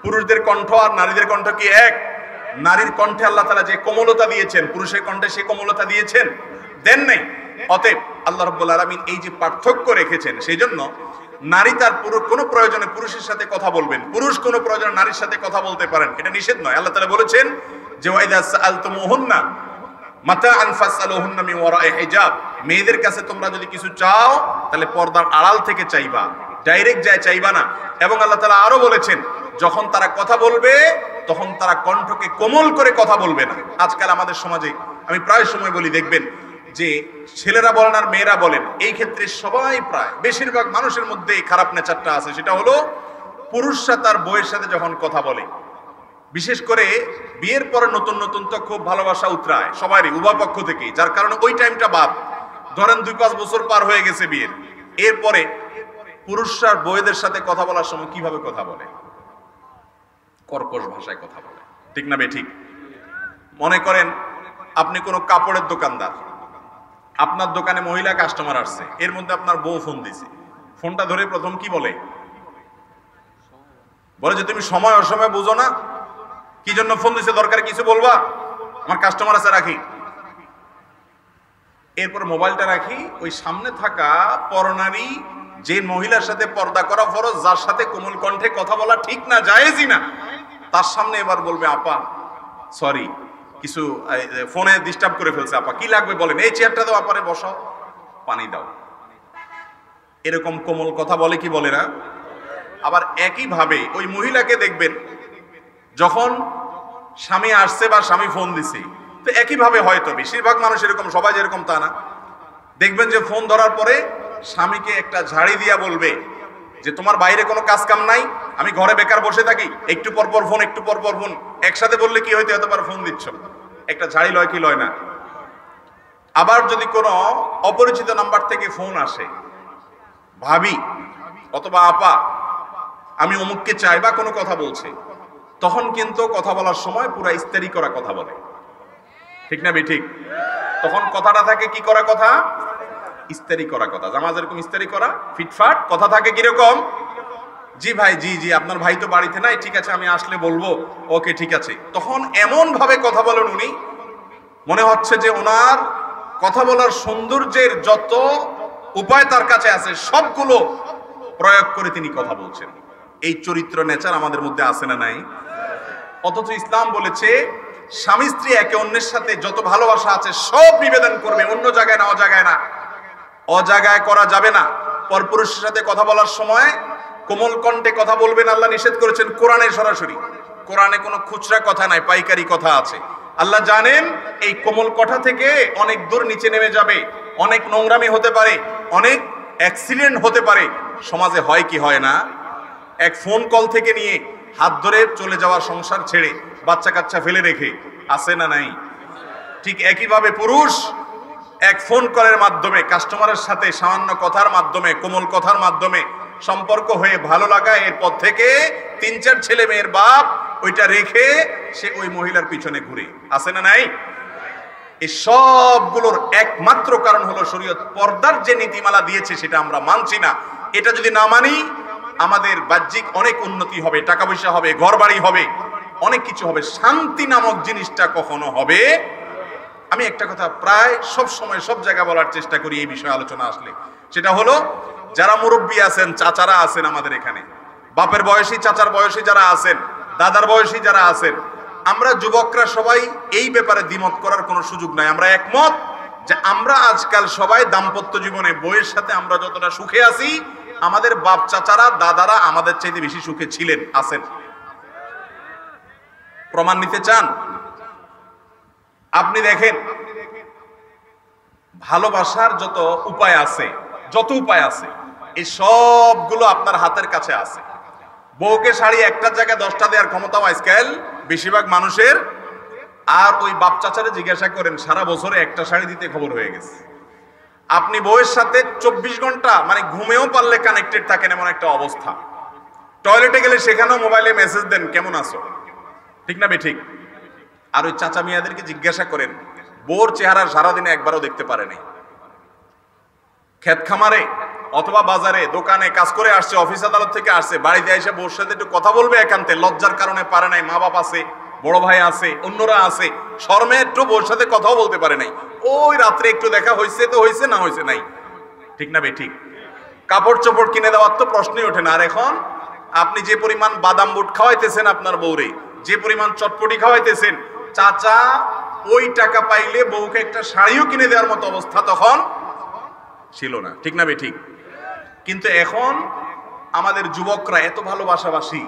পুরুষদের কণ্ঠ আর নারীদের কণ্ঠ কি এক? নারীর কণ্ঠে আল্লাহ তাআলা যে কোমলতা দিয়েছেন, পুরুষের কণ্ঠে সে কোমলতা দিয়েছেন? দেন নাই। অতএব আল্লাহ রাব্বুল আলামিন এই যে পার্থক্য রেখেছেন, সেই জন্য নারী তার কোনো প্রয়োজনে পুরুষের সাথে কথা বলবেন, পুরুষ কোনো প্রয়োজনে নারীর সাথে কথা বলতে পারেন, এটা নিষেধ নয়। আল্লাহ তাআলা বলেছেন যে ওয়াইদা সাআলতুমুহুন্না মাতাআন ফাসআলুহুন্না মিন ওয়ারা'i হিজাব, মেয়েদের কাছে তোমরা যদি কিছু চাও তাহলে পর্দার আড়াল থেকে চাইবা, ডাইরেক্ট যায় চাইবা না। এবং আল্লাহ তাআলা আরো বলেছেন যখন তারা কথা বলবে তখন তারা কণ্ঠকে কোমল করে কথা বলবে না। আজকাল আমাদের সমাজে আমি প্রায় সময় বলি, দেখবেন যে ছেলেরা বলেন আর মেয়েরা বলেন, এই ক্ষেত্রে সবাই প্রায় বেশিরভাগ মানুষের মধ্যে এই খারাপ নেচারটা আছে। সেটা হলো পুরুষরা তার বউয়ের সাথে যখন কথা বলে, বিশেষ করে বিয়ের পরে নতুন নতুন তো খুব ভালোবাসা উতরায় সবারই, উভয় পক্ষ থেকে, যার কারণে ওই টাইমটা বাদ। ধরেন 2-5 বছর পার হয়ে গেছে বিয়ের, এরপরে পুরুষরা বউয়েদের সাথে কথা বলার সময় কিভাবে কথা বলে? কর্কশ ভাষায় কথা বলে। ঠিক না ঠিক? মনে করেন আপনি কোনো কাপড়ের দোকানদার, আপনার দোকানে মহিলা কাস্টমার আসছে, এর মধ্যে আপনার বউ ফোন দিছে। ফোনটা ধরে প্রথম কি বলে? বলে যে তুমি সময় অসময় বুঝো না, কি জন্য ফোন দিছে, দরকার কিছু বলবা, আমার কাস্টমার আছে রাখি। এরপর মোবাইলটা রাখি, ওই সামনে থাকা পরনারী, যে মহিলার সাথে পর্দা করা ফরজ, যার সাথে কোমল কণ্ঠে কথা বলা ঠিক না, জায়েজই না, তার সামনে এবার বলবে আপা সরি, কিছু ফোনে ডিস্টার্ব করে ফেলছে, আপা কি লাগবে বলেন, এই চেয়ারটা দাও, আপারে বসাও, পানি দাও। এরকম কোমল কথা বলে কি বলে না? আবার একইভাবে ওই মহিলাকে দেখবেন যখন স্বামী আসছে বা স্বামী ফোন দিছে, তো একইভাবে হয়তো বেশিরভাগ মানুষ এরকম, সবাই যেরকম তা না, দেখবেন যে ফোন ধরার পরে স্বামীকে একটা ঝাড়ি দিয়া বলবে যে তোমার বাইরে কোনো কাজ কাম নাই, আমি ঘরে বেকার বসে থাকি, একটু পর পর ফোন, একটু পর পর ফোন, একসাথে বললে কি হইতো, এতবার ফোন দিচ্ছ, একটা ঝাড়ি লয় কি লয় না? আবার যদি কোনো অপরিচিত নাম্বার থেকে ফোন আসে, ভাবি অথবা আপা আমি অমুককে চাই, বা কোনো কথা বলছে, তখন কিন্তু কথা বলার সময় পুরা ইস্তেরি করা কথা বলে, ঠিক না ঠিক? তখন কথাটা থাকে কি করা কথা? ইস্তেরি করা কথা। জামা যেরকম ইস্তেরি করা ফিটফাট কথা থাকে, কিরকম? জি ভাই, জি জি, আপনার ভাই তো বাড়িতে নাই, ঠিক আছে আমি আসলে বলবো, ওকে ঠিক আছে। তখন এমন ভাবে কথা বলেন উনি, মনে হচ্ছে যে ওনার কথা বলার সৌন্দর্যের যত উপায় তার কাছে আছে সবগুলো প্রয়োগ করে তিনি কথা বলছেন। এই চরিত্র নেচার আমাদের মধ্যে আছে না নাই? অথচ ইসলাম বলেছে স্বামী স্ত্রী একে অন্যের সাথে যত ভালোবাসা আছে সব নিবেদন করবে, অন্য জায়গায় না, অজায়গায় না, অজায়গায় করা যাবে না। পরপুরুষের সাথে কথা বলার সময় কোমল কণ্ঠে কথা বলবেন, আল্লাহ নিষেধ করেছেন কোরআনে সরাসরি। কোরআনে কোনো খুচরা কথা নাই, পাইকারি কথা আছে। আল্লাহ জানেন এই কোমল কথা থেকে অনেক দূর নিচে নেমে যাবে, অনেক নোংরামি হতে পারে, অনেক অ্যাক্সিডেন্ট হতে পারে। সমাজে হয় কি হয় না? এক ফোন কল থেকে নিয়ে হাত ধরে চলে যাওয়া, সংসার ছেড়ে বাচ্চা কাচ্চা ফেলে রেখে, আছে না নাই? ঠিক একইভাবে পুরুষ এক ফোন কলের মাধ্যমে কাস্টমারের সাথে সামান্য কথার মাধ্যমে, কোমল কথার মাধ্যমে সম্পর্ক হয়ে ভালো লাগা, এরপর থেকে 3-4 ছেলে মেয়ের বাপ, ওইটা রেখে সে ওই মহিলার পিছনে ঘুরে, আছে না নাই? এই সবগুলোর একমাত্র কারণ হলো শরীয়ত পর্দার যে নীতিমালা দিয়েছে সেটা আমরা মানছি না। এটা যদি না মানি আমাদের বাহ্যিক অনেক উন্নতি হবে, টাকা পয়সা হবে, ঘর বাড়ি হবে, অনেক কিছু হবে, শান্তি নামক জিনিসটা কখনো হবে। আমি একটা কথা প্রায় সব সময় সব জায়গায় বলার চেষ্টা করি এই বিষয়ে আলোচনা আসলে, সেটা হলো যারা মুরব্বী আছেন, চাচারা আছেন আমাদের এখানে, বাপের বয়সী, চাচার বয়সী যারা আছেন, দাদার বয়সী যারা আছেন, আমরা যুবকরা সবাই এই ব্যাপারে দ্বিমত করার কোনো সুযোগ নাই। আমরা একমত যে আমরা আজকাল সবাই দাম্পত্য জীবনে বউয়ের সাথে আমরা যতটা সুখে আছি, আমাদের বাপ চাচারা দাদারা আমাদের চাইতে বেশি সুখে ছিলেন, আছেন। প্রমাণ নিতে চান? আপনি দেখেন ভালোবাসার যত উপায় আছে, এই সবগুলো আপনার হাতের কাছে আছে। বউকে শাড়ি একটা জায়গায় 10টা দেওয়ার ক্ষমতাও আজকাল বেশিরভাগ মানুষের। আর ওই বাপ চাচারে জিজ্ঞাসা করেন, সারা বছরে একটা শাড়ি দিতে খবর হয়ে গেছে। আপনি বউয়ের সাথে 24 ঘন্টা মানে ঘুমেও পারলে কানেক্টেড থাকেন, এমন একটা অবস্থা। টয়লেটে গেলে সেখানেও মোবাইলে মেসেজ দেন কেমন আছো, ঠিক না ঠিক? আর ওই চাচা মিয়াদেরকে জিজ্ঞাসা করেন, বউর চেহারা সারাদিনে একবারও দেখতে পারে নাই। ক্ষেত খামারে অথবা বাজারে দোকানে কাজ করে আসছে, অফিস আদালত থেকে আসছে, বাড়িতে এসে বউর সাথে একটু কথা বলবে একান্তে, লজ্জার কারণে পারে নাই, মা বাপ আছে, বড় ভাই আছে, অন্যরা আছে, শর্মে একটু বউর সাথে কথাও বলতে পারে নাই। ওই রাত্রে একটু দেখা হয়েছে তো হয়েছে, না হয়েছে নাই, ঠিক না ঠিক? কাপড় চোপড় কিনে দেওয়ার তো প্রশ্নই ওঠে না। আর এখন আপনি যে পরিমাণ বাদাম বুট খাওয়াইতেছেন আপনার বউরে, যে পরিমাণ চটপটি খাওয়াইতেছেন, চাচা ওই টাকা পাইলে বউকে একটা শাড়িও কিনে দেওয়ার মতো অবস্থা তখন ছিল না, ঠিক না ঠিক? কিন্তু এখন আমাদের যুবকরা এত ভালোবাসাবাসী,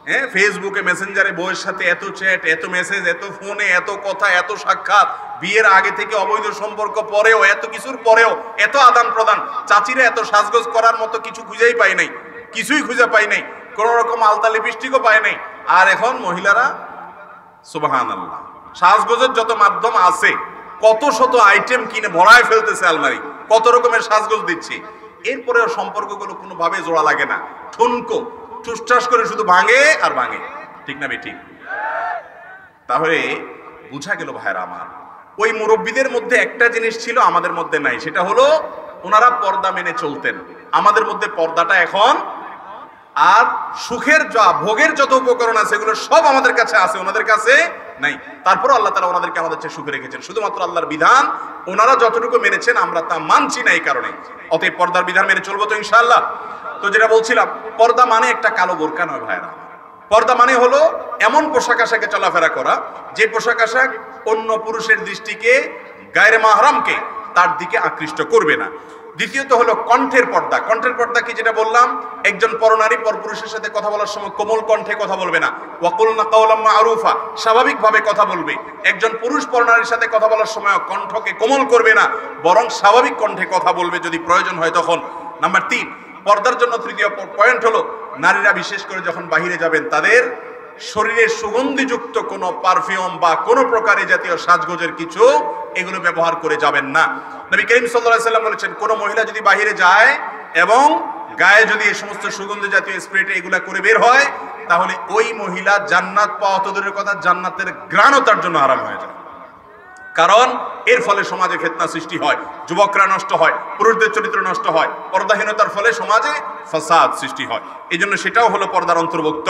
হ্যাঁ, ফেসবুকে মেসেঞ্জারে বউয়ের সাথে এত চ্যাট, এত মেসেজ, এত ফোনে এত কথা, এত সাক্ষাৎ, বিয়ের আগে থেকে অবৈধ সম্পর্ক পরেও, এত কিছুর পরেও এত আদান প্রদান। চাচিরা এত সাজগোজ করার মতো কিছু খুঁজেই পাই নাই, কিছুই খুঁজে পাই নাই, কোন রকম আলতা লিপস্টিকও পাই নাই। আর এখন মহিলারা সুবহানাল্লাহ সাজগোজের যত মাধ্যম আছে, কত শত আইটেম কিনে ভরায় ফেলতেছে আলমারি, কত রকমের সাজগোজ দিচ্ছে। এরপরেও সম্পর্কগুলো কোনোভাবে জোড়া লাগে না, ঠুনকো ঠুসঠাস করে শুধু ভাঙে আর ভাঙে, ঠিক না ঠিক? তাহলে বুঝা গেল ভাইরা আমার, ওই মুরব্বীদের মধ্যে একটা জিনিস ছিল আমাদের মধ্যে নাই, সেটা হলো ওনারা পর্দা মেনে চলতেন। আমাদের মধ্যে পর্দাটা এখন আর সুখের যা ভোগের যত উপকরণ আছে এগুলো সব আমাদের কাছে আছে, ওনাদের কাছে নাই। তারপর আল্লাহ তাআলা ওনাদেরকে আমাদের চেয়ে সুখে রেখেছেন। শুধুমাত্র আল্লাহর বিধান ওনারা যতটুকু মেনেছেন আমরা তা মানছি না এই কারণে। অতএব পর্দার বিধান মেনে চলবো তো ইনশাআল্লাহ। তো যেটা বলছিলাম, পর্দা মানে একটা কালো বোরকা নয় ভাইরা। পর্দা মানে হলো এমন পোশাক আশাকে চলাফেরা করা যে পোশাক আশাক অন্য পুরুষের দৃষ্টিকে, গায়রে মাহরামকে তার দিকে আকৃষ্ট করবে না। দ্বিতীয়ত হলো কণ্ঠের পর্দা। কণ্ঠের পর্দা কি, যেটা বললাম, একজন পরনারী পরপুরুষের সাথে কথা বলার সময় কোমল কণ্ঠে কথা বলবে না, ওয়াকুলনা কাওলাম মারুফা, স্বাভাবিকভাবে কথা বলবে। একজন পুরুষ পরনারীর সাথে কথা বলার সময় কণ্ঠকে কোমল করবে না, বরং স্বাভাবিক কণ্ঠে কথা বলবে যদি প্রয়োজন হয় তখন। নাম্বার 3, পর্দার জন্য তৃতীয় পয়েন্ট হলো নারীরা বিশেষ করে যখন বাহিরে যাবেন তাদের শরীরে সুগন্ধিযুক্ত কোনো পারফিউম বা কোনো প্রকারে জাতীয় সাজগোজের কিছু এগুলো ব্যবহার করে যাবেন না। নবী করিম সাল্লাল্লাহু আলাইহি ওয়াসাল্লাম বলেছেন, কোন মহিলা যদি বাহিরে যায় এবং গায়ে যদি এই সমস্ত সুগন্ধি জাতীয় স্প্রেটা এগুলা করে বের হয়, তাহলে ওই মহিলা জান্নাত পাওয়া তো দূরের কথা, জান্নাতের ঘ্রাণও তার জন্য হারাম হয়ে যায়। কারণ এর ফলে সমাজে ফিতনা সৃষ্টি হয়, যুবকরা নষ্ট হয়, পুরুষদের চরিত্র নষ্ট হয়, পর্দাহীনতার ফলে সমাজে ফাসাদ সৃষ্টি হয়। এই জন্য সেটাও হলো পর্দার অন্তর্ভুক্ত।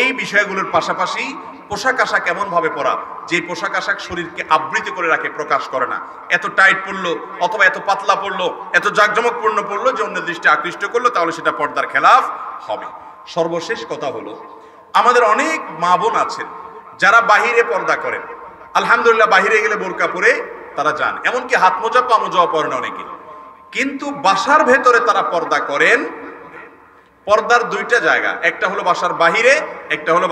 এই বিষয়গুলোর পাশাপাশি পোশাক আশাক এমন ভাবে পরা যে পোশাক আশাক শরীরকে আবৃত করে রাখে, প্রকাশ করে না। এত টাইট পড়লো অথবা এত পাতলা পড়লো, এত জাঁকজমকপূর্ণ পড়লো যে অন্য দৃষ্টি আকৃষ্ট করলো, তাহলে সেটা পর্দার খেলাফ হবে। সর্বশেষ কথা হলো, আমাদের অনেক মা বোন আছেন যারা বাহিরে পর্দা করেন। আলহামদুলিল্লাহ, বাহিরে গেলে বোরকা পরে তারা যান, এমনকি হাত মোজা পা মোজাও পরেন অনেকে। কিন্তু বাসার ভেতরে তারা পর্দা করেন। পর্দার দুইটা জায়গা, একটা হলো বাসার বাহিরে, একটা হলো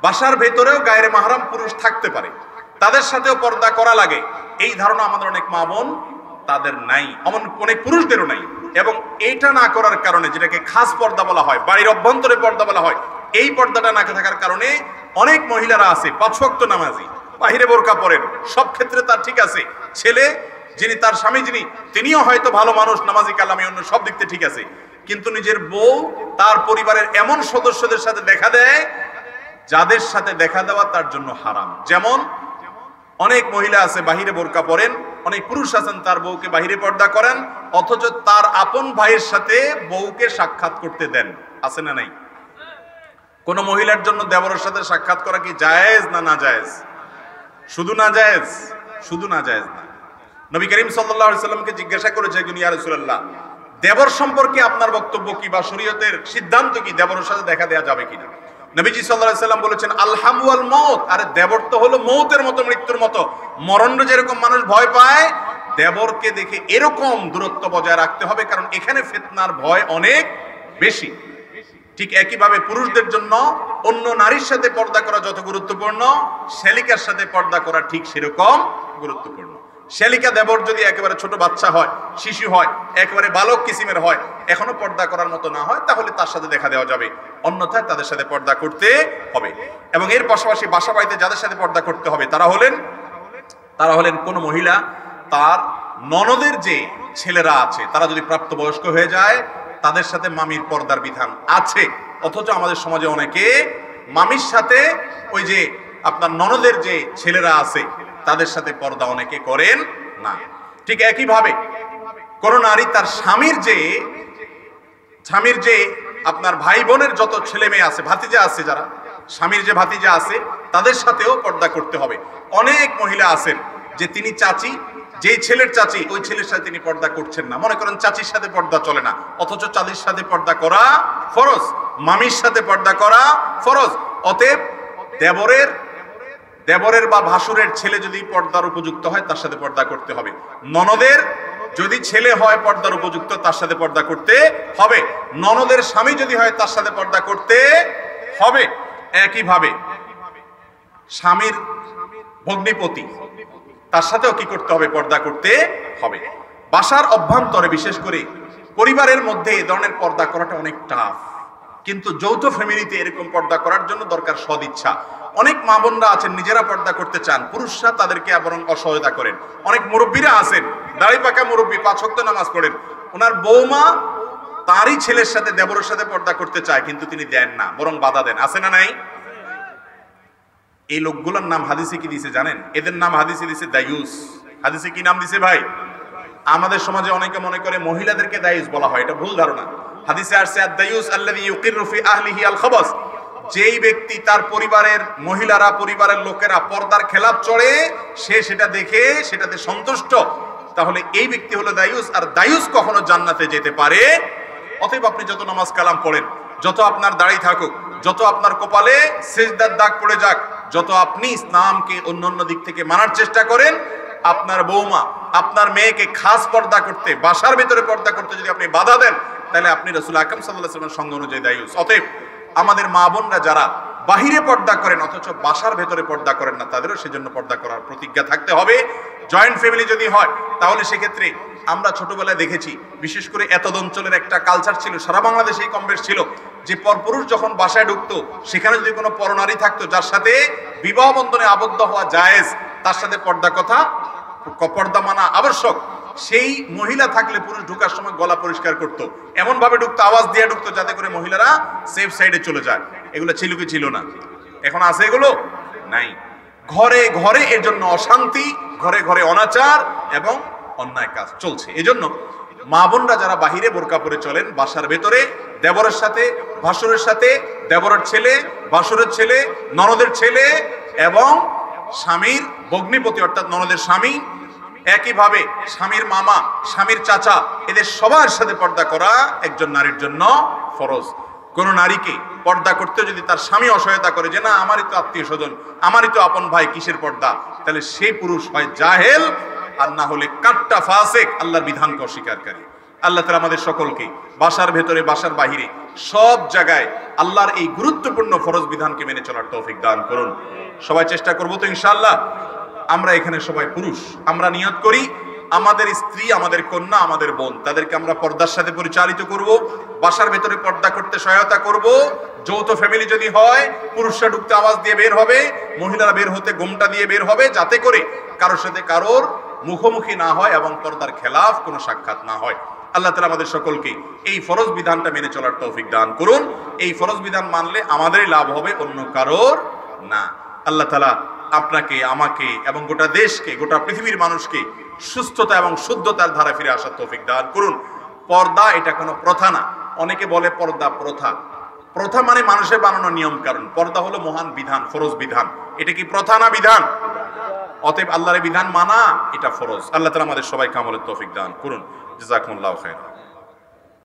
বাসার ভেতরেও গায়রে মাহরাম পুরুষ থাকতে পারে, তাদের সাথেও পর্দা করা লাগে। এই ধারণা আমাদের অনেক মা বোন তাদের নাই, অনেক পুরুষদেরও নাই। এবং এইটা না করার কারণে, যেটাকে খাস পর্দা বলা হয়, বাড়ির অভ্যন্তরে পর্দা বলা হয়, এই পর্দাটা না থাকার কারণে অনেক মহিলারা আছে 5 ওয়াক্ত নামাজি, বাহিরে বোরকা পরেন, সব ক্ষেত্রে তার ঠিক আছে। ছেলে যিনি, তার স্বামী যিনি, তিনিও হয়তো ভালো মানুষ, নামাজি কালামি, অন্য সব দিক থেকে ঠিক আছে, কিন্তু নিজের বউ তার পরিবারের এমন সদস্যদের সাথে দেখা দেয় যাদের সাথে দেখা দেওয়া তার জন্য হারাম। যেমন অনেক মহিলা আছে বাহিরে বোরকা পরেন, অনেক পুরুষ আছেন তার বউকে বাহিরে পর্দা করেন, অথচ তার আপন ভাইয়ের সাথে বউকে সাক্ষাৎ করতে দেন। আছে না নাই? কোন মহিলার জন্য দেবরের সাথে সাক্ষাৎ করা কি জায়েজ না না জায়েজ? শুধু না জায়েজ, শুধু না জায়েজ না। নবী করিম সাল্লাল্লাহু আলাইহি সাল্লামকে জিজ্ঞাসা করেছে একজন, ইয়া রাসূলুল্লাহ, দেবর সম্পর্কে আপনার বক্তব্য কি বা শরীয়তের সিদ্ধান্ত কি, দেবরের সাথে দেখা দেওয়া যাবে কিনা? নবীজি সাল্লাল্লাহু আলাইহি সাল্লাম বলেছেন, আলহাম ওয়াল মউত, আরে দেবর তো হলো মউতের মতো, মৃত্যুর মতো। মরণে যেরকম মানুষ ভয় পায়, দেবরকে দেখে এরকম দূরত্ব বজায় রাখতে হবে, কারণ এখানে ফিতনার ভয় অনেক বেশি। ঠিক একইভাবে পুরুষদের জন্য অন্য নারীর সাথে পর্দা করা যত গুরুত্বপূর্ণ, শ্যালিকার সাথে পর্দা করা ঠিক সেরকম গুরুত্বপূর্ণ। শ্যালিকা দেবর যদি একেবারে ছোট বাচ্চা হয়, শিশু হয়, একেবারে বালক কিসিমের হয়, এখনো পর্দা করার মতো না হয়, তাহলে তার সাথে দেখা দেওয়া যাবে, অন্যথায় তাদের সাথে পর্দা করতে হবে। এবং এর পাশাপাশি বাসা বাড়িতে যাদের সাথে পর্দা করতে হবে তারা হলেন কোন মহিলা, তার ননদের যে ছেলেরা আছে তারা যদি প্রাপ্তবয়স্ক হয়ে যায়, তাদের সাথে মামির পর্দার বিধান আছে। অথচ আমাদের সমাজে অনেকে মামির সাথে ওই যে আপনার ননদের যে ছেলেরা আছে তাদের সাথে পর্দা অনেকে করেন না। ঠিক একইভাবে কোন নারী তার স্বামীর যে আপনার ভাই বোনের যত ছেলে মেয়ে আছে, ভাতিজা আছে, যারা স্বামীর যে ভাতিজা আছে তাদের সাথেও পর্দা করতে হবে। অনেক মহিলা আছেন যে তিনি চাচি, যেই ছেলের চাচি ওই ছেলের সাথে তিনি পর্দা করছেন না, মনে করেন চাচির সাথে পর্দা চলে না, অথচ চাচির সাথে পর্দা করা ফরজ, মামির সাথে পর্দা করা ফরজ। অতএব দেবরের বা ভাসুরের ছেলে যদি পর্দার উপযুক্ত হয় তার সাথে পর্দা করতে হবে। ননদের যদি ছেলে হয় পর্দার উপযুক্ত, তার সাথে পর্দা করতে হবে। ননদের স্বামী যদি হয় তার সাথে পর্দা করতে হবে। একইভাবে স্বামীর ভগ্নিপতি, তার সাথেও কি করতে হবে? পর্দা করতে হবে। বাসার অভ্যন্তরে বিশেষ করে পরিবারের মধ্যে এই ধরনের পর্দা করাটা অনেক টাফ, কিন্তু যৌথ ফ্যামিলিতে এরকম পর্দা করার জন্য দরকার সদিচ্ছা। অনেক মা বোনরা আছেন নিজেরা পর্দা করতে চান, পুরুষরা তাদেরকে বরং অসহায়তা করেন। অনেক মুরব্বীরা আছেন, দাড়ি পাকা মুরব্বী, 5 ওয়াক্ত নামাজ পড়েন, ওনার বৌমা তারই ছেলের সাথে, দেবরের সাথে পর্দা করতে চায়, কিন্তু তিনি দেন না, বরং বাধা দেন। আছে না নাই? এই লোকগুলোর নাম হাদিসে কি দিছে জানেন? এদের নাম হাদিসে দিছে দায়ুস। হাদিসে কি নাম দিছে ভাই? আমাদের সমাজে অনেকে মনে করে মহিলাদেরকে দায়ুস বলা হয়, এটা ভুল ধারণা। হাদিসে আসছে আদ-দায়ুস আল্লাযী ইউকিররু ফি আহলিহি আল-খাবাস, যেই ব্যক্তি তার পরিবারের মহিলারা, পরিবারের লোকেরা পর্দার খেলাপ চড়ে, সে সেটা দেখে সেটাতে সন্তুষ্ট, তাহলে এই ব্যক্তি হলো দায়ুস। আর দায়ুস কখনো জান্নাতে যেতে পারে। অতএব আপনি যত নামাজ কালাম পড়েন, যত আপনার দাড়ি থাকুক, যত আপনার কপালে সিজদার দাগ পড়ে যাক, যত আপনি ইসলামকে অন্যান্য দিক থেকে মানার চেষ্টা করেন, আপনার বৌমা, আপনার মেয়েকে খাস পর্দা করতে, বাসার ভিতরে পর্দা করতে যদি আপনি বাধা দেন, তাহলে আপনি রাসূল আকরাম সাল্লাল্লাহু আলাইহি ওয়াসাল্লামের সঙ্গ অনুযায়ী দায়ুস। অতএব আমাদের মা বোনরা যারা বাহিরে পর্দা করেন অথচ বাসার ভেতরে পর্দা করেন না, তাদেরও সেজন্য পর্দা করার প্রতিজ্ঞা থাকতে হবে। জয়েন্ট ফ্যামিলি যদি হয় তাহলে সেক্ষেত্রে আমরা ছোটবেলায় দেখেছি, বিশেষ করে এতদ অঞ্চলের একটা কালচার ছিল, সারা বাংলাদেশেই কম বেশ ছিল, যে পরপুরুষ যখন বাসায় ঢুকতো, সেখানে যদি কোনো পরনারী থাকতো যার সাথে বিবাহ বন্ধনে আবদ্ধ হওয়া জায়েজ, তার সাথে পর্দা মানা আবশ্যক। সেই মহিলা থাকলে পুরুষ ঢুকার সময় গলা পরিষ্কার করতো, এমন ভাবে ঢুকতো, আওয়াজ দিয়ে ঢুকতো যাতে করে মহিলারা সেফ সাইডে চলে যায়। এগুলো ছিল কি ছিল না? এখন আছে এগুলো? নাই। ঘরে ঘরে এর জন্য অশান্তি, ঘরে ঘরে অনাচার এবং অন্যায় কাজ চলছে। এজন্য মা বোনরা যারা বাহিরে বোরকা পরে চলেন, বাসার ভেতরে দেবরের সাথে, ভাসুরের সাথে, দেবরের ছেলে, ভাসুরের ছেলে, ননদের ছেলে এবং স্বামীর ভগ্নিপতি অর্থাৎ ননদের স্বামী, একইভাবে স্বামীর মামা, স্বামীর চাচা, এদের সবার সাথে পর্দা করা একজন নারীর জন্য ফরজ। কোন নারীকে পর্দা করতে যদি তার স্বামী অসহায়তা করে, যে না আমারই তো আত্মীয় স্বজন, আমারই তো আপন ভাই, কিসের পর্দা, তাহলে সেই পুরুষ হয় জাহেল, আর না হলে কাট্টা ফাসিক, আল্লাহর বিধানকে অস্বীকারী। আল্লাহ তাআলা আমাদের সকলকে বাসার ভেতরে, বাসার বাহিরে, সব জায়গায় আল্লাহর এই গুরুত্বপূর্ণ ফরজ বিধানকে মেনে চলার তৌফিক দান করুন। সবাই চেষ্টা করবো তো ইনশাআল্লাহ। আমরা এখানে সবাই পুরুষ, আমরা নিয়ত করি আমাদের স্ত্রী, আমাদের কন্যা, আমাদের বোন, তাদেরকে আমরা পর্দার সাথে পরিচালিত করব, বাসার ভেতরে পর্দা করতে সহায়তা করব। যৌথ ফ্যামিলি যদি হয়, পুরুষরা ঢুকতে আওয়াজ দিয়ে বের হবে, মহিলারা বের হতে গোমটা দিয়ে বের হবে, যাতে করে কারোর সাথে কারোর মুখোমুখি না হয় এবং পর্দার খেলাফ কোনো সাক্ষাৎ না হয়। আল্লাহ তাআলা আমাদের সকলকে এই ফরজ বিধানটা মেনে চলার তৌফিক দান করুন। এই ফরজ বিধান মানলে আমাদেরই লাভ হবে, অন্য কারোর না। আল্লাহ তাআলা আপনাকে, আমাকে এবং গোটা দেশকে, গোটা পৃথিবীর মানুষকে সুস্থতা এবং শুদ্ধতার ধারা ফিরে আসার তৌফিক দান করুন। পর্দা এটা কোনো প্রথা না। অনেকে বলে পর্দা প্রথা। প্রথা মানে মানুষের বানানো নিয়ম কারণ। পর্দা হলো মহান বিধান, ফরজ বিধান। এটা কি প্রথা না বিধান? অতএব আল্লাহর বিধান মানা এটা ফরজ। আল্লাহ তাআলা আমাদের সবাইকে আমলের তৌফিক দান করুন। জাযাকুমুল্লাহু খাইরান।